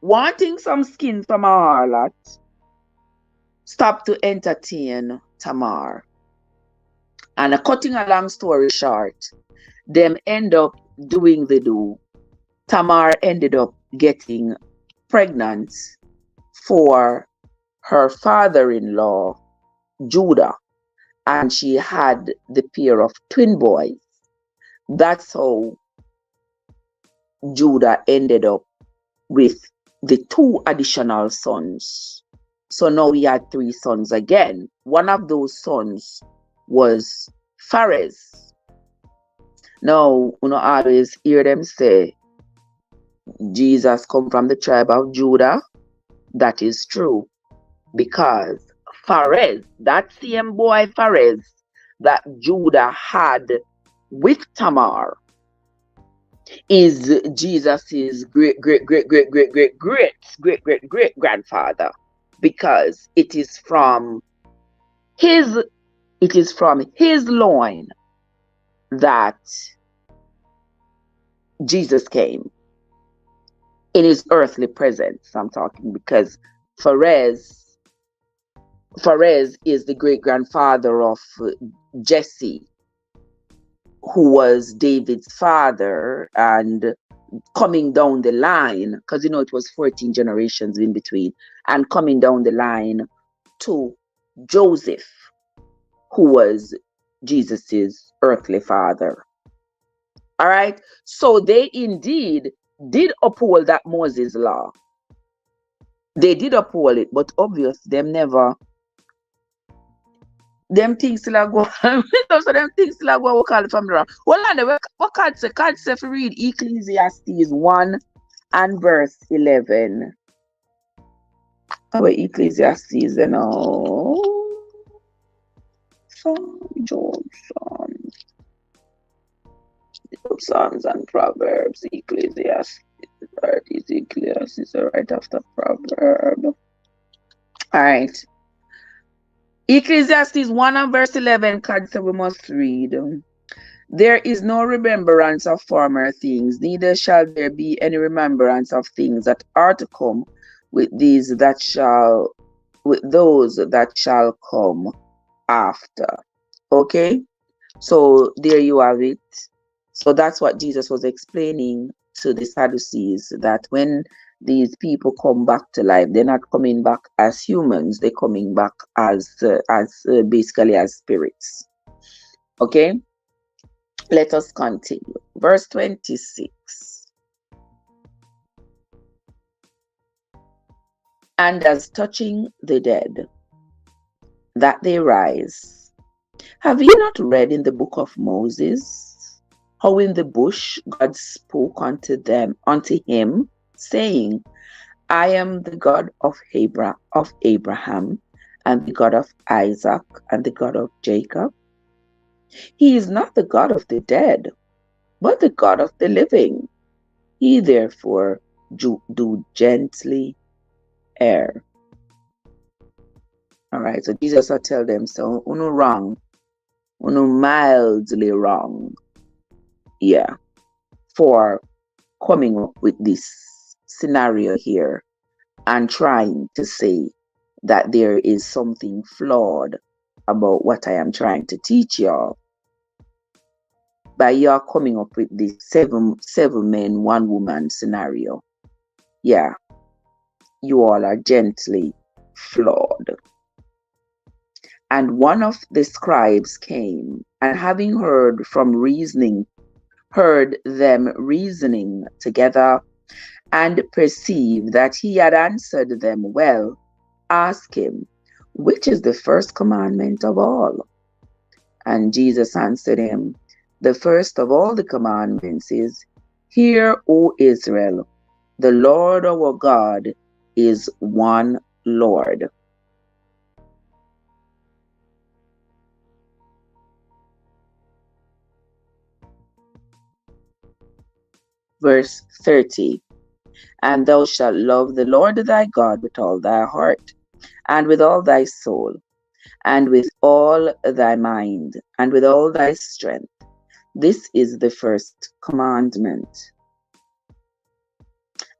wanting some skin from a harlot, stopped to entertain Tamar. And cutting a long story short, them end up doing the do. Tamar ended up getting pregnant for her father-in-law, Judah, and she had the pair of twin boys. That's how Judah ended up with the 2 additional sons. So now he had 3 sons again. One of those sons was Phares. Now, you know, always hear them say, Jesus come from the tribe of Judah. That is true. Because Phares, that same boy Phares that Judah had with Tamar, is Jesus's great grandfather, because it is from his loin that Jesus came in his earthly presence. I'm talking because Phares is the great grandfather of Jesse, who was David's father, and coming down the line, because you know it was 14 generations in between, and coming down the line to Joseph, who was Jesus's earthly father. All right, so they indeed did uphold that Moses law. They did uphold it, but obvious them things still are go. So them things still are go. We call it from the wrong. Hold on, what God say? God say if you read Ecclesiastes 1 and verse 11. Our Ecclesiastes, you know, Psalms and Proverbs. Ecclesiastes, right? Ecclesiastes right after Proverbs. All right. Ecclesiastes 1 and verse 11, God said we must read. There is no remembrance of former things, neither shall there be any remembrance of things that are to come with those that shall come after. Okay? So there you have it. So that's what Jesus was explaining to the Sadducees, that when these people come back to life, they're not coming back as humans, they're coming back as basically as spirits. Okay, let us continue. Verse 26. And as touching the dead, that they rise, have you not read in the book of Moses, how in the bush God spoke unto him, saying, I am the God of Abraham, and the God of Isaac, and the God of Jacob? He is not the God of the dead, but the God of the living. He therefore do gently err. All right, so Jesus will tell them, so uno wrong, uno mildly wrong, yeah, for coming up with this scenario here and trying to say that there is something flawed about what I am trying to teach y'all. By y'all coming up with this seven men, 1 woman scenario. Yeah, you all are gently flawed. And one of the scribes came, and having heard them reasoning together, and perceived that he had answered them well, asked him, which is the first commandment of all? And Jesus answered him, the first of all the commandments is, Hear, O Israel, The Lord our God is one Lord. Verse 30. And thou shalt love the Lord thy God with all thy heart, and with all thy soul, and with all thy mind, and with all thy strength. This is the first commandment.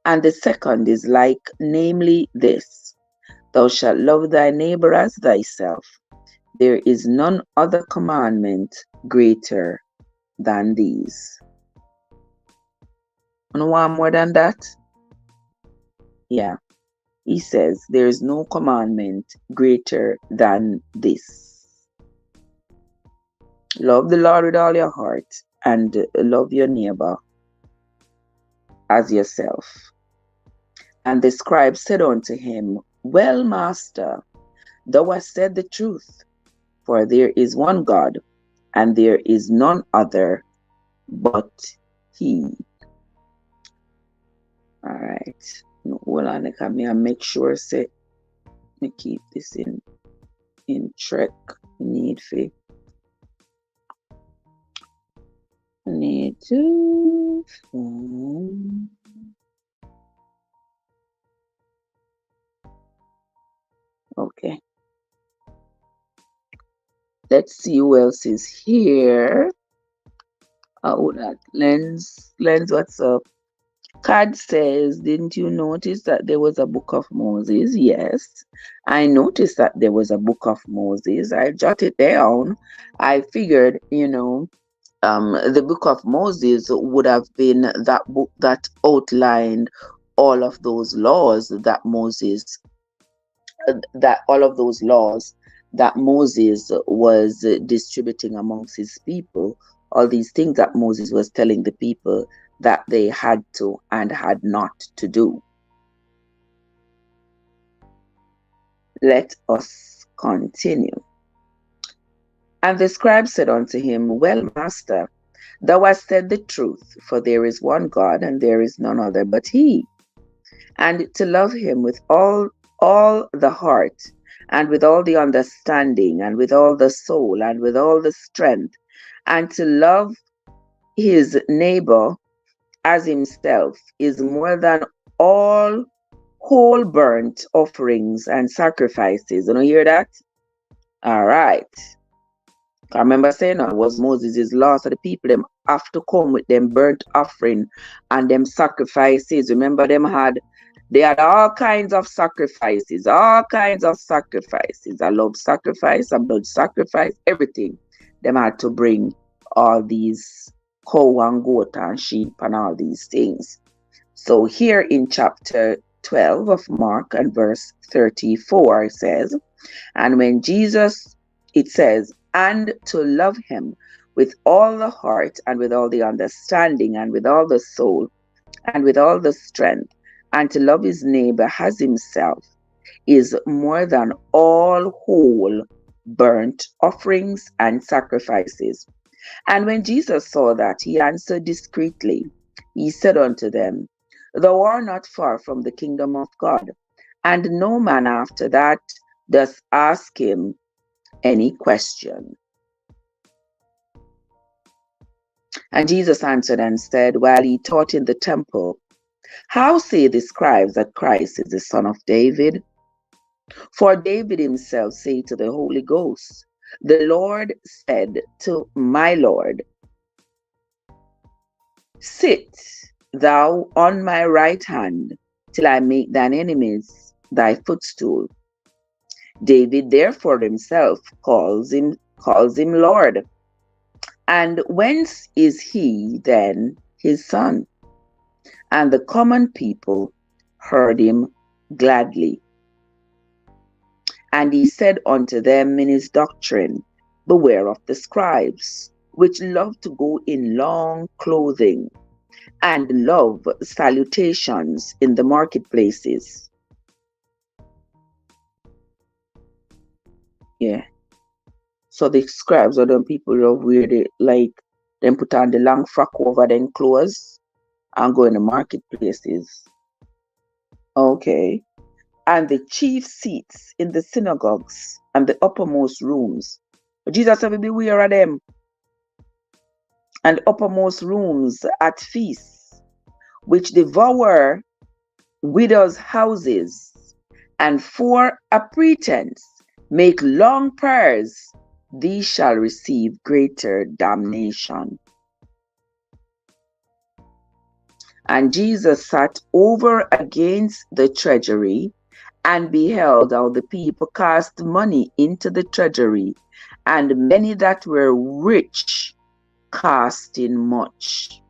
And the second is like, namely this: Thou shalt love thy neighbor as thyself. There is none other commandment greater than these. And one more than that? Yeah. He says, there is no commandment greater than this. Love the Lord with all your heart, and love your neighbor as yourself. And the scribe said unto him, Well, master, thou hast said the truth, for there is one God, and there is none other but he. All right. Hold on, let me make sure say me keep this in track. Need to okay. Let's see who else is here. Oh, that Lens, what's up? Card says, didn't you notice that there was a book of Moses? Yes, I noticed that there was a book of Moses. I jotted down. I figured, the book of Moses would have been that book that outlined all of those laws that Moses was distributing amongst his people, all these things that Moses was telling the people that they had to and had not to do. Let us continue. And the scribe said unto him, Well, master, thou hast said the truth, for there is one God, and there is none other but he. And to love him with all the heart, and with all the understanding, and with all the soul, and with all the strength, and to love his neighbor as himself is more than all whole burnt offerings and sacrifices. You know, hear that? All right. I remember saying that was Moses' law, so the people them have to come with them burnt offering and them sacrifices. Remember they had all kinds of sacrifices, I love sacrifice, a blood sacrifice, everything. Them had to bring all these cow and goat and sheep and all these things. So here in chapter 12 of Mark and verse 34 it says, and when Jesus, it says, and to love him with all the heart and with all the understanding and with all the soul and with all the strength, and to love his neighbor as himself is more than all whole burnt offerings and sacrifices. And when Jesus saw that, he answered discreetly. He said unto them, Thou art not far from the kingdom of God. And no man after that does ask him any question. And Jesus answered and said, while he taught in the temple, How say the scribes that Christ is the son of David? For David himself said to the Holy Ghost, The Lord said to my Lord, Sit thou on my right hand till I make thine enemies thy footstool. David therefore himself calls him Lord. And whence is he then his son? And the common people heard him gladly. And he said unto them in his doctrine, Beware of the scribes, which love to go in long clothing, and love salutations in the marketplaces. Yeah. So the scribes are them people who wear them put on the long frock over them clothes and go in the marketplaces Okay. And the chief seats in the synagogues and the uppermost rooms. Jesus said, beware of them. And uppermost rooms at feasts, which devour widows' houses, and for a pretense make long prayers, these shall receive greater damnation. And Jesus sat over against the treasury and beheld how the people cast money into the treasury, and many that were rich cast in much.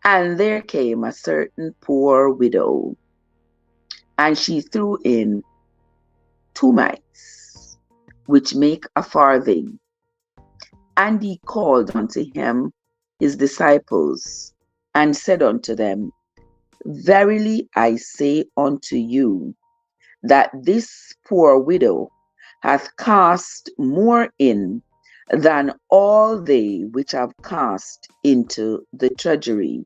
And there came a certain poor widow, and she threw in 2 mites, which make a farthing. And he called unto him his disciples, and said unto them, Verily I say unto you, that this poor widow hath cast more in than all they which have cast into the treasury.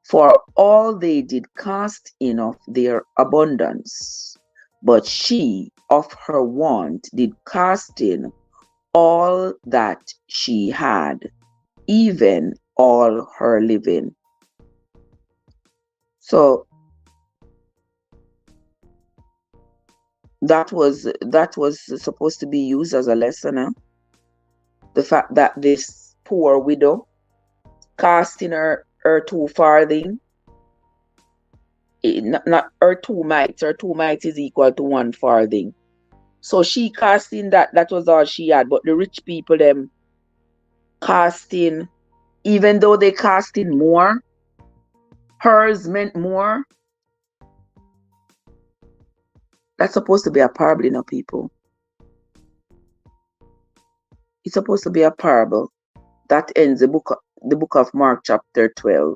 For all they did cast in of their abundance, but she of her want did cast in all that she had, even all her living. So that was supposed to be used as a lesson. Huh? The fact that this poor widow cast in her 2 farthing, not her 2 mites. Her 2 mites is equal to 1 farthing. So she cast in that was all she had. But the rich people them cast in, even though they cast in more, hers meant more. That's supposed to be a parable, you know, people. It's supposed to be a parable. That ends the book of Mark chapter 12.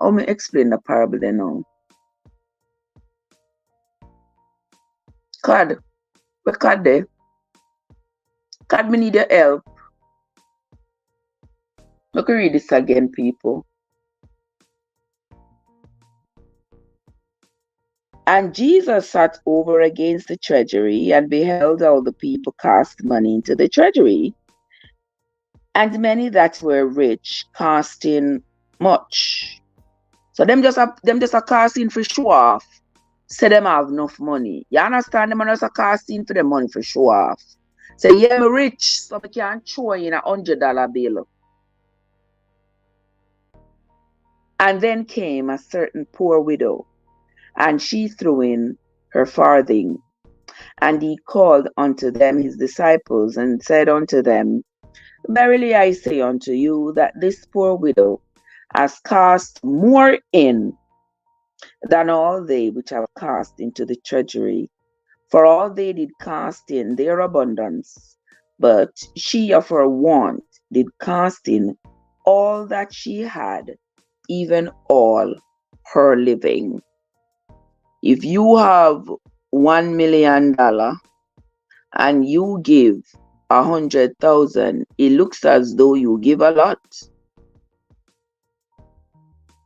How me explain the parable then now? God, where God there? God, me need your help. Look, read this again, people. And Jesus sat over against the treasury and beheld how the people cast money into the treasury, and many that were rich cast in much. So them just a casting for show off. Say them have enough money. You understand? Them are just a casting for the money for show off. Say, yeah, me rich, so I can throw in $100 bill. And then came a certain poor widow, and she threw in her farthing. And he called unto them his disciples, and said unto them, Verily I say unto you, that this poor widow has cast more in than all they which have cast into the treasury. For all they did cast in their abundance, but she of her want did cast in all that she had, even all her living. If you have $1 million and you give 100,000, it looks as though you give a lot.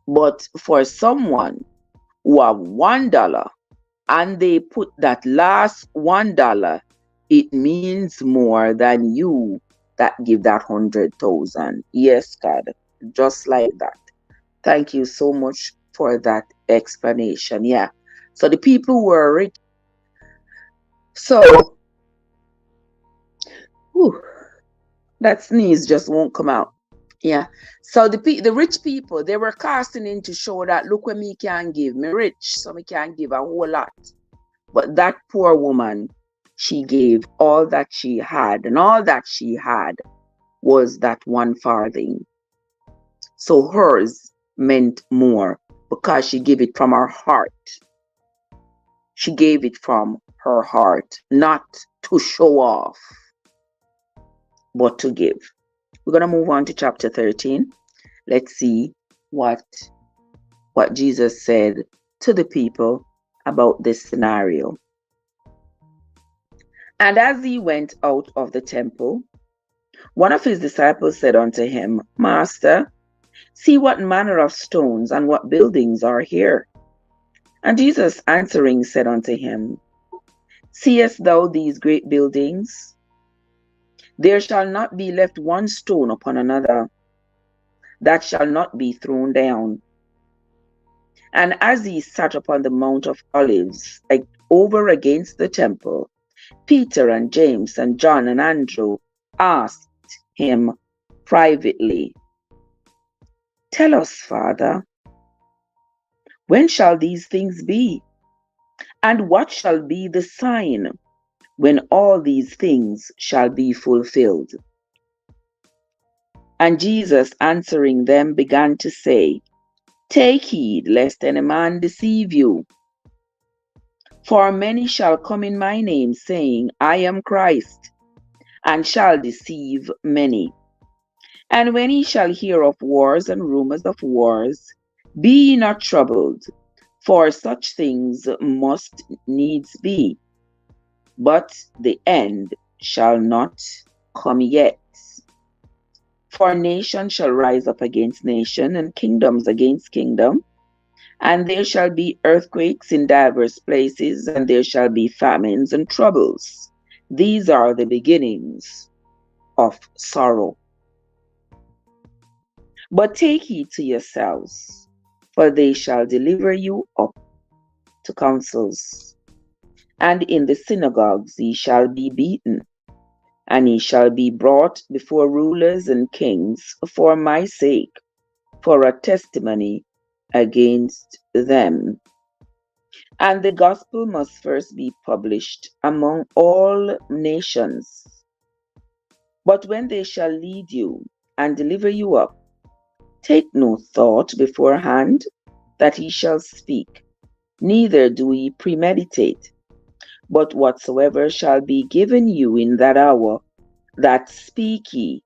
But for someone who have $1 and they put that last $1, it means more than you that give that 100,000. Yes, God, just like that. Thank you so much for that explanation. Yeah. So the people who were rich. So, whew, that sneeze just won't come out. Yeah. So the rich people, they were casting in to show that, look what me can give. Me rich, so me can give a whole lot. But that poor woman, she gave all that she had, and all that she had was that 1 farthing. So hers meant more because she gave it from her heart. She gave it from her heart, not to show off, but to give. We're going to move on to chapter 13. Let's see what Jesus said to the people about this scenario. And as he went out of the temple, one of his disciples said unto him, Master, See what manner of stones and what buildings are here. And Jesus answering said unto him, Seest thou these great buildings? There shall not be left one stone upon another that shall not be thrown down. And as he sat upon the Mount of Olives, over against the temple, Peter and James and John and Andrew asked him privately, Tell us, Father, when shall these things be? And what shall be the sign when all these things shall be fulfilled? And Jesus answering them began to say, Take heed lest any man deceive you. For many shall come in my name, saying, I am Christ, and shall deceive many. And when ye shall hear of wars and rumors of wars, be ye not troubled, for such things must needs be, but the end shall not come yet. For nation shall rise up against nation, and kingdoms against kingdom. And there shall be earthquakes in divers places, and there shall be famines and troubles. These are the beginnings of sorrow. But take heed to yourselves, for they shall deliver you up to councils. And in the synagogues ye shall be beaten, and ye shall be brought before rulers and kings for my sake, for a testimony against them. And the gospel must first be published among all nations. But when they shall lead you and deliver you up, take no thought beforehand that ye shall speak, neither do ye premeditate. But whatsoever shall be given you in that hour, that speak ye,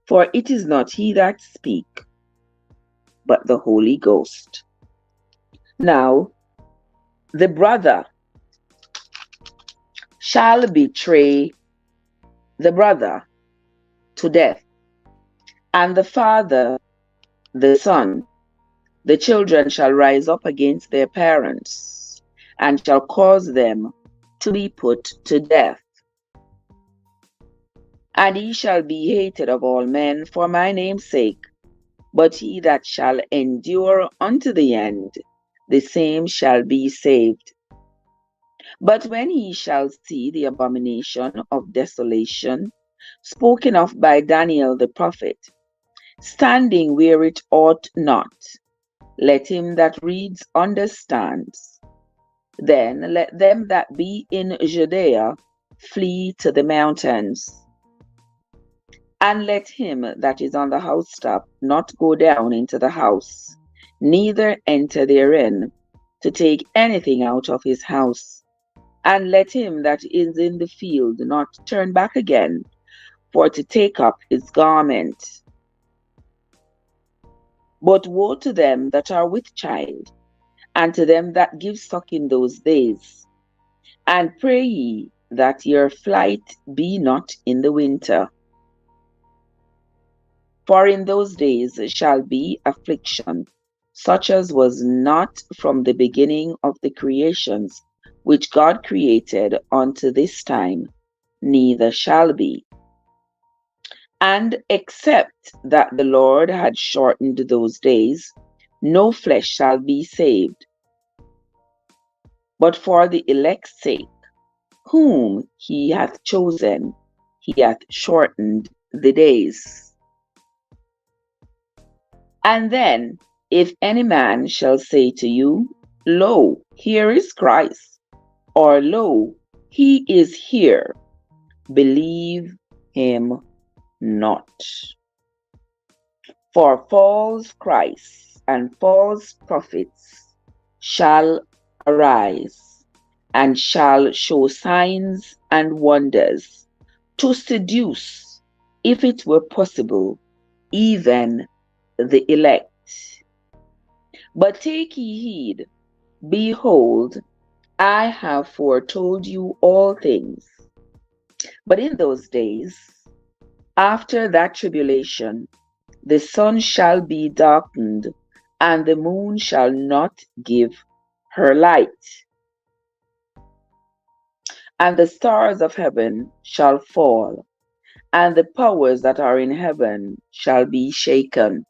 for it is not he that speak, but the Holy Ghost. Now, the brother shall betray the brother to death, and the father the son. The children shall rise up against their parents, and shall cause them to be put to death. And he shall be hated of all men for my name's sake, but he that shall endure unto the end, the same shall be saved. But when he shall see the abomination of desolation, spoken of by Daniel the prophet, standing where it ought not, let him that reads understand. Then let them that be in Judea flee to the mountains. And let him that is on the housetop not go down into the house, neither enter therein, to take anything out of his house. And let him that is in the field not turn back again, for to take up his garment. But woe to them that are with child, and to them that give suck in those days. And pray ye that your flight be not in the winter. For in those days shall be affliction, such as was not from the beginning of the creations which God created unto this time, neither shall be. And except that the Lord had shortened those days, no flesh shall be saved. But for the elect's sake, whom he hath chosen, he hath shortened the days. And then, if any man shall say to you, Lo, here is Christ, or Lo, he is here, believe him not. For false Christs and false prophets shall arise, and shall show signs and wonders, to seduce, if it were possible, even the elect. But take ye heed, behold, I have foretold you all things. But in those days, after that tribulation, The sun shall be darkened, and the moon shall not give her light, and the stars of heaven shall fall, and the powers that are in heaven shall be shaken.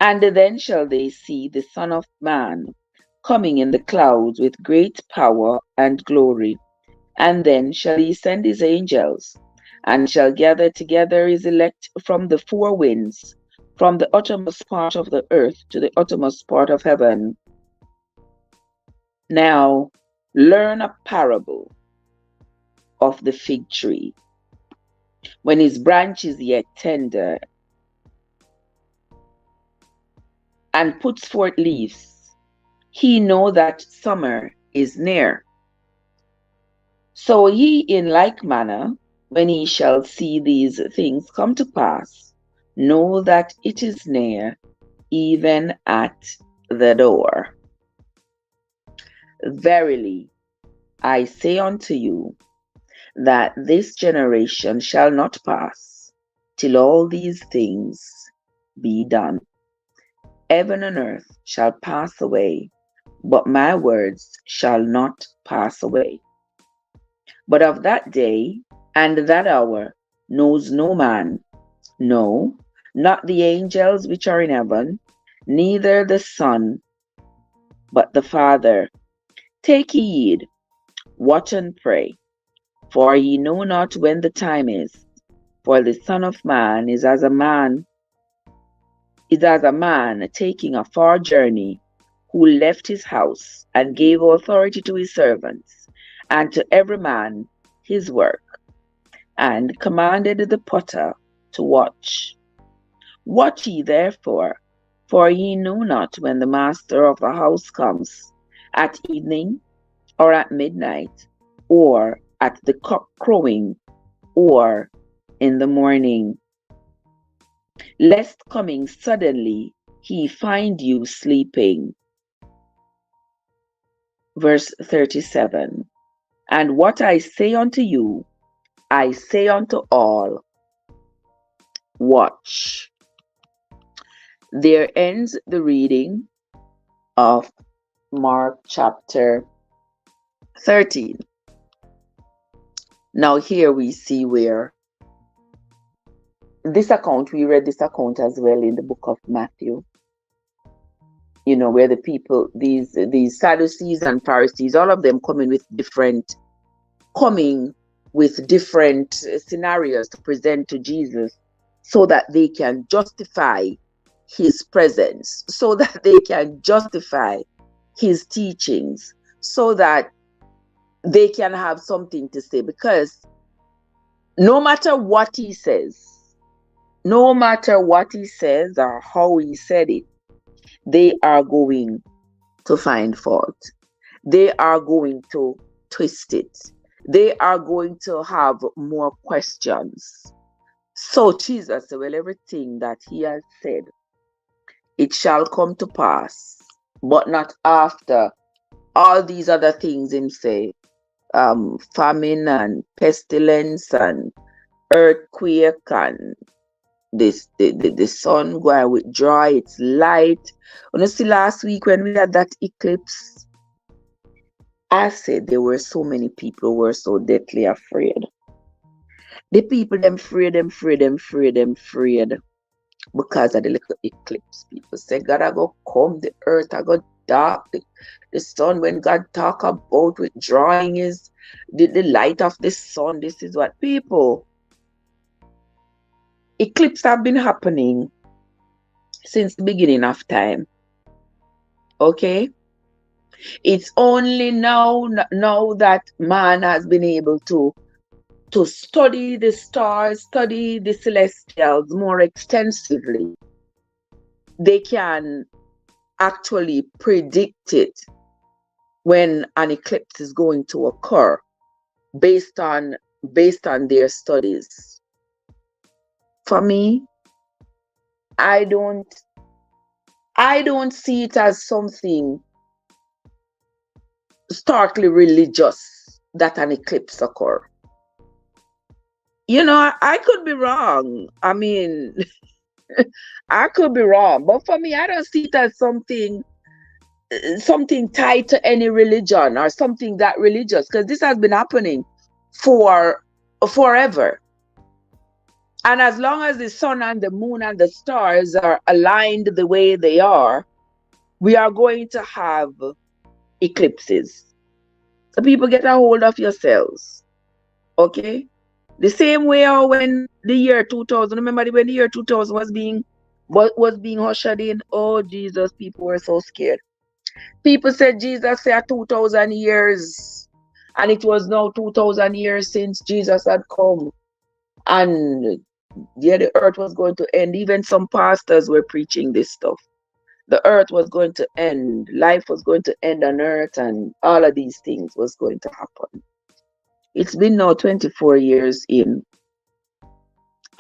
And then shall they see the Son of Man coming in the clouds with great power and glory. And then shall he send his angels, and shall gather together his elect from the four winds, from the uttermost part of the earth to the uttermost part of heaven. Now learn a parable of the fig tree. When his branch is yet tender and puts forth leaves, he know that summer is near. So he in like manner, when he shall see these things come to pass, know that it is near, even at the door. Verily, I say unto you, that this generation shall not pass till all these things be done. Heaven and earth shall pass away, but my words shall not pass away. But of that day and that hour knows no man, no, not the angels which are in heaven, neither the Son, but the Father. Take heed, watch and pray, for ye know not when the time is. For the Son of Man is as a man taking a far journey, who left his house and gave authority to his servants, and to every man his work, and commanded the potter to watch. Watch ye therefore, for ye know not when the master of the house comes, at evening, or at midnight, or at the cock crowing, or in the morning, lest coming suddenly he find you sleeping. Verse 37. And what I say unto you, I say unto all, watch. There ends the reading of Mark chapter 13. Now here we see where this account, we read this account as well in the book of Matthew, where the people, these Sadducees and Pharisees, all of them coming with different scenarios to present to Jesus, so that they can justify his presence, so that they can justify his teachings, so that they can have something to say. Because no matter what he says or how he said it, they are going to find fault. They are going to twist it. They are going to have more questions. So Jesus said, well, everything that he has said, it shall come to pass, but not after all these other things him say, famine and pestilence and earthquake, and the sun going to withdraw its light. Honestly, last week when we had that eclipse, I said there were so many people who were so deathly afraid. The people them afraid because of the little eclipse. People say God I go come, the earth I go dark, the sun, when God talk about withdrawing is the light of the sun. This is what people. Eclipses have been happening since the beginning of time. Okay? It's only now that man has been able to study the stars, study the celestials more extensively. They can actually predict it when an eclipse is going to occur based on their studies. For me, I don't see it as something starkly religious that an eclipse occur. I could be wrong. I mean, I could be wrong, but for me, I don't see it as something tied to any religion or something that religious, because this has been happening for forever. And as long as the sun and the moon and the stars are aligned the way they are, we are going to have eclipses. So people, get a hold of yourselves. Okay? The same way how when the year 2000, remember when the year 2000 was being ushered in? Oh Jesus, people were so scared. People said Jesus said 2000 years, and it was now 2000 years since Jesus had come. And yeah, the earth was going to end. Even some pastors were preaching this stuff. The earth was going to end, life was going to end on earth, and all of these things was going to happen. It's been now 24 years in,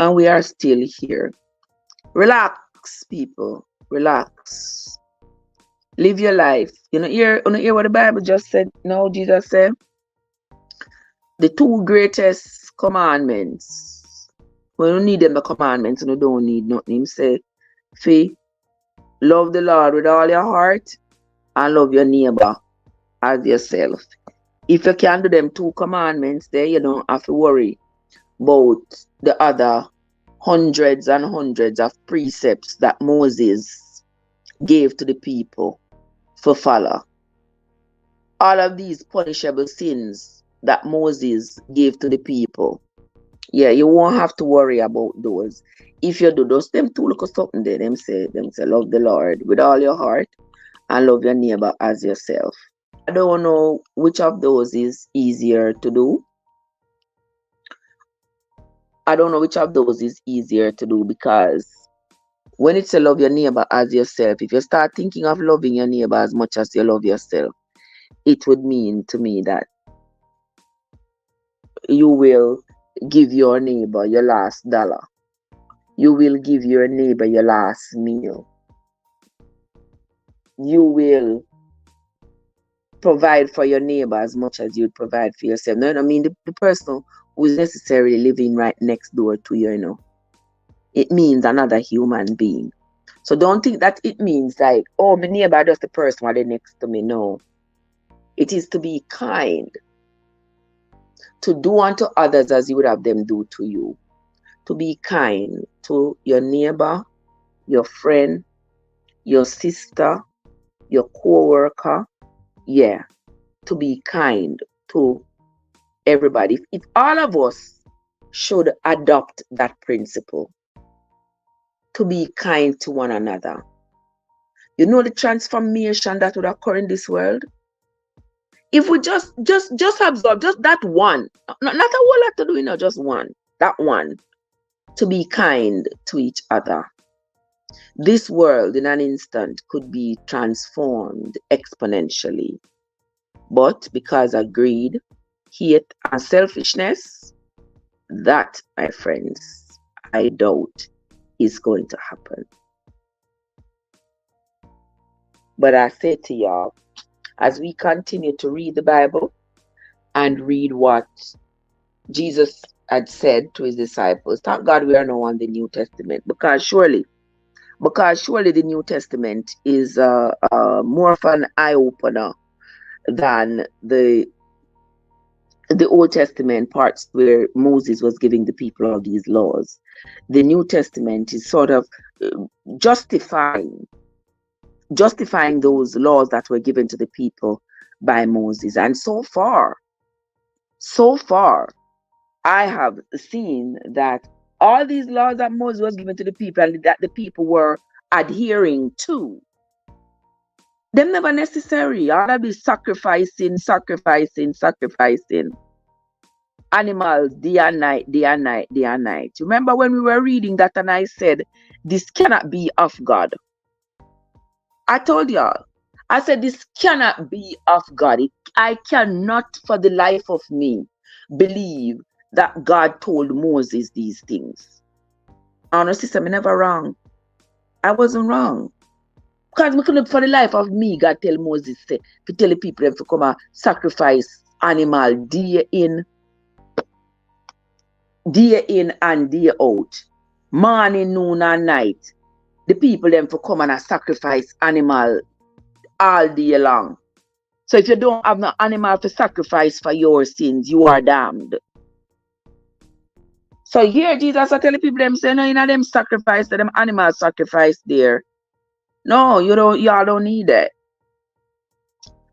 and we are still here. Relax, people. Relax. Live your life. You know, hear what the Bible just said? No, Jesus said the two greatest commandments. We don't need them the commandments, and we don't need nothing. Him say, "Fee, love the Lord with all your heart and love your neighbor as yourself." If you can do them two commandments, then you don't have to worry about the other hundreds and hundreds of precepts that Moses gave to the people for follow. All of these punishable sins that Moses gave to the people. Yeah, you won't have to worry about those. If you do those, them two look at something there. Them say, love the Lord with all your heart and love your neighbor as yourself. I don't know which of those is easier to do. I don't know which of those is easier to do, because when it's a love your neighbor as yourself, if you start thinking of loving your neighbor as much as you love yourself, it would mean to me that you will give your neighbor your last dollar. You will give your neighbor your last meal. You will provide for your neighbor as much as you'd provide for yourself. No, I mean the person who is necessarily living right next door to you, it means another human being. So don't think that it means like, oh, my neighbor just the person right next to me. No. It is to be kind, to do unto others as you would have them do to you. To be kind to your neighbor, your friend, your sister, your co-worker. Yeah, to be kind to everybody. If all of us should adopt that principle, to be kind to one another, you know the transformation that would occur in this world? If we just absorb just that one, not a whole lot to do, just one, that one, to be kind to each other, this world in an instant could be transformed exponentially. But because of greed, hate, and selfishness, that, my friends, I doubt is going to happen. But I say to y'all, as we continue to read the Bible and read what Jesus had said to his disciples, thank God we are now on the New Testament, because surely the New Testament is more of an eye-opener than the Old Testament parts where Moses was giving the people all these laws. The New Testament is sort of justifying those laws that were given to the people by Moses. And so far, I have seen that all these laws that Moses was given to the people and that the people were adhering to, them never necessary. All of this sacrificing animals day and night. Remember when we were reading that and I said, this cannot be of God. I told y'all, I said, this cannot be of God. I cannot for the life of me believe that God told Moses these things. Honestly, I'm never wrong. I wasn't wrong. Because we couldn't, for the life of me, God tell Moses to tell the people to come and sacrifice animal day in, day in and day out, morning, noon, and night. The people them for come and sacrifice animal all day long. So if you don't have no animal to sacrifice for your sins, you are damned. So here Jesus are telling people them say, no, you know them sacrifice, them animal sacrifice there. No, y'all don't need that.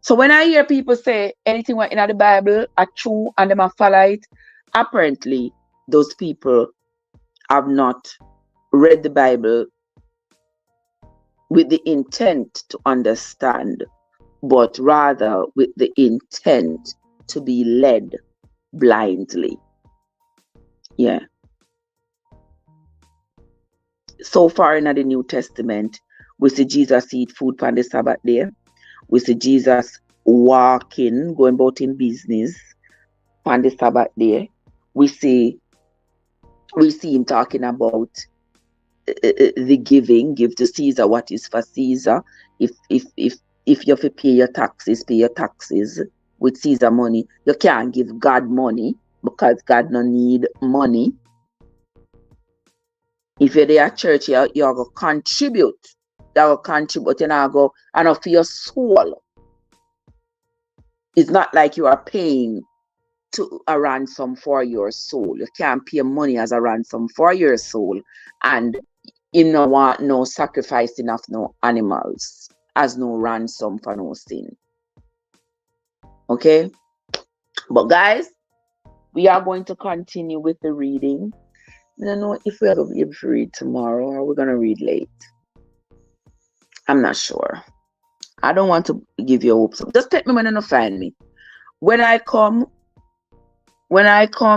So when I hear people say anything what in the Bible are true and them a follow it, apparently those people have not read the Bible with the intent to understand, but rather with the intent to be led blindly. Yeah. So far in the New Testament, we see Jesus eat food on the Sabbath day. We see Jesus walking, going about in business on the Sabbath day. We see him talking about the giving, give to Caesar what is for Caesar. If you have to pay your taxes with Caesar money. You can't give God money because God no need money. If you're there at church, you're going to contribute. You're going to contribute and I go, and for your soul. It's not like you are paying to a ransom for your soul. You can't pay money as a ransom for your soul. And you no want no sacrificing of no animals as no ransom for no sin. Okay? But guys, we are going to continue with the reading. I don't know if we're going to be able to read tomorrow or we're going to read late. I'm not sure. I don't want to give you hope. So just take me when you find me. When I come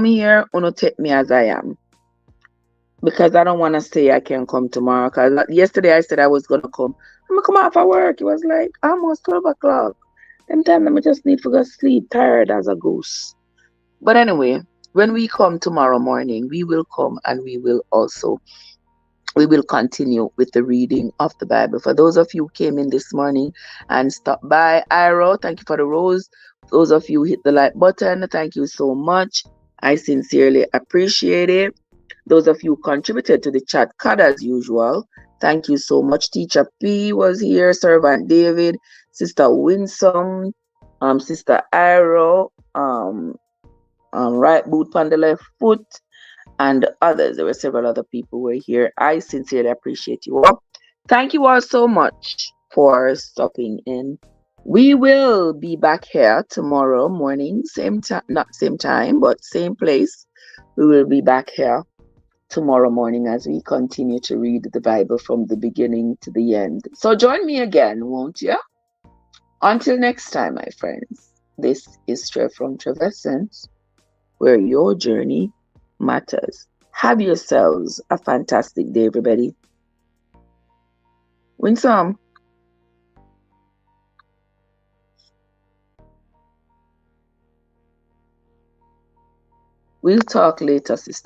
here, you take me as I am. Because I don't want to say I can come tomorrow. Because yesterday I said I was going to come. I'm going to come off of work. It was like almost 12 o'clock. Them time I just need to go sleep, tired as a goose. But anyway, when we come tomorrow morning, we will come and we will continue with the reading of the Bible. For those of you who came in this morning and stopped by, Iro, thank you for the rose. Those of you who hit the like button, thank you so much. I sincerely appreciate it. Those of you who contributed to the chat card as usual, thank you so much. Teacher P was here, Servant David, Sister Winsome, Sister Iro, right boot on the left foot, and others. There were several other people who were here. I sincerely appreciate you all. Thank you all so much for stopping in. We will be back here tomorrow morning, same time, not same time, but same place. We will be back here tomorrow morning as we continue to read the Bible from the beginning to the end. So join me again, won't you? Until next time, my friends. This is Trev from Trevessence, where your journey matters. Have yourselves a fantastic day, everybody. Winsome. We'll talk later, sister.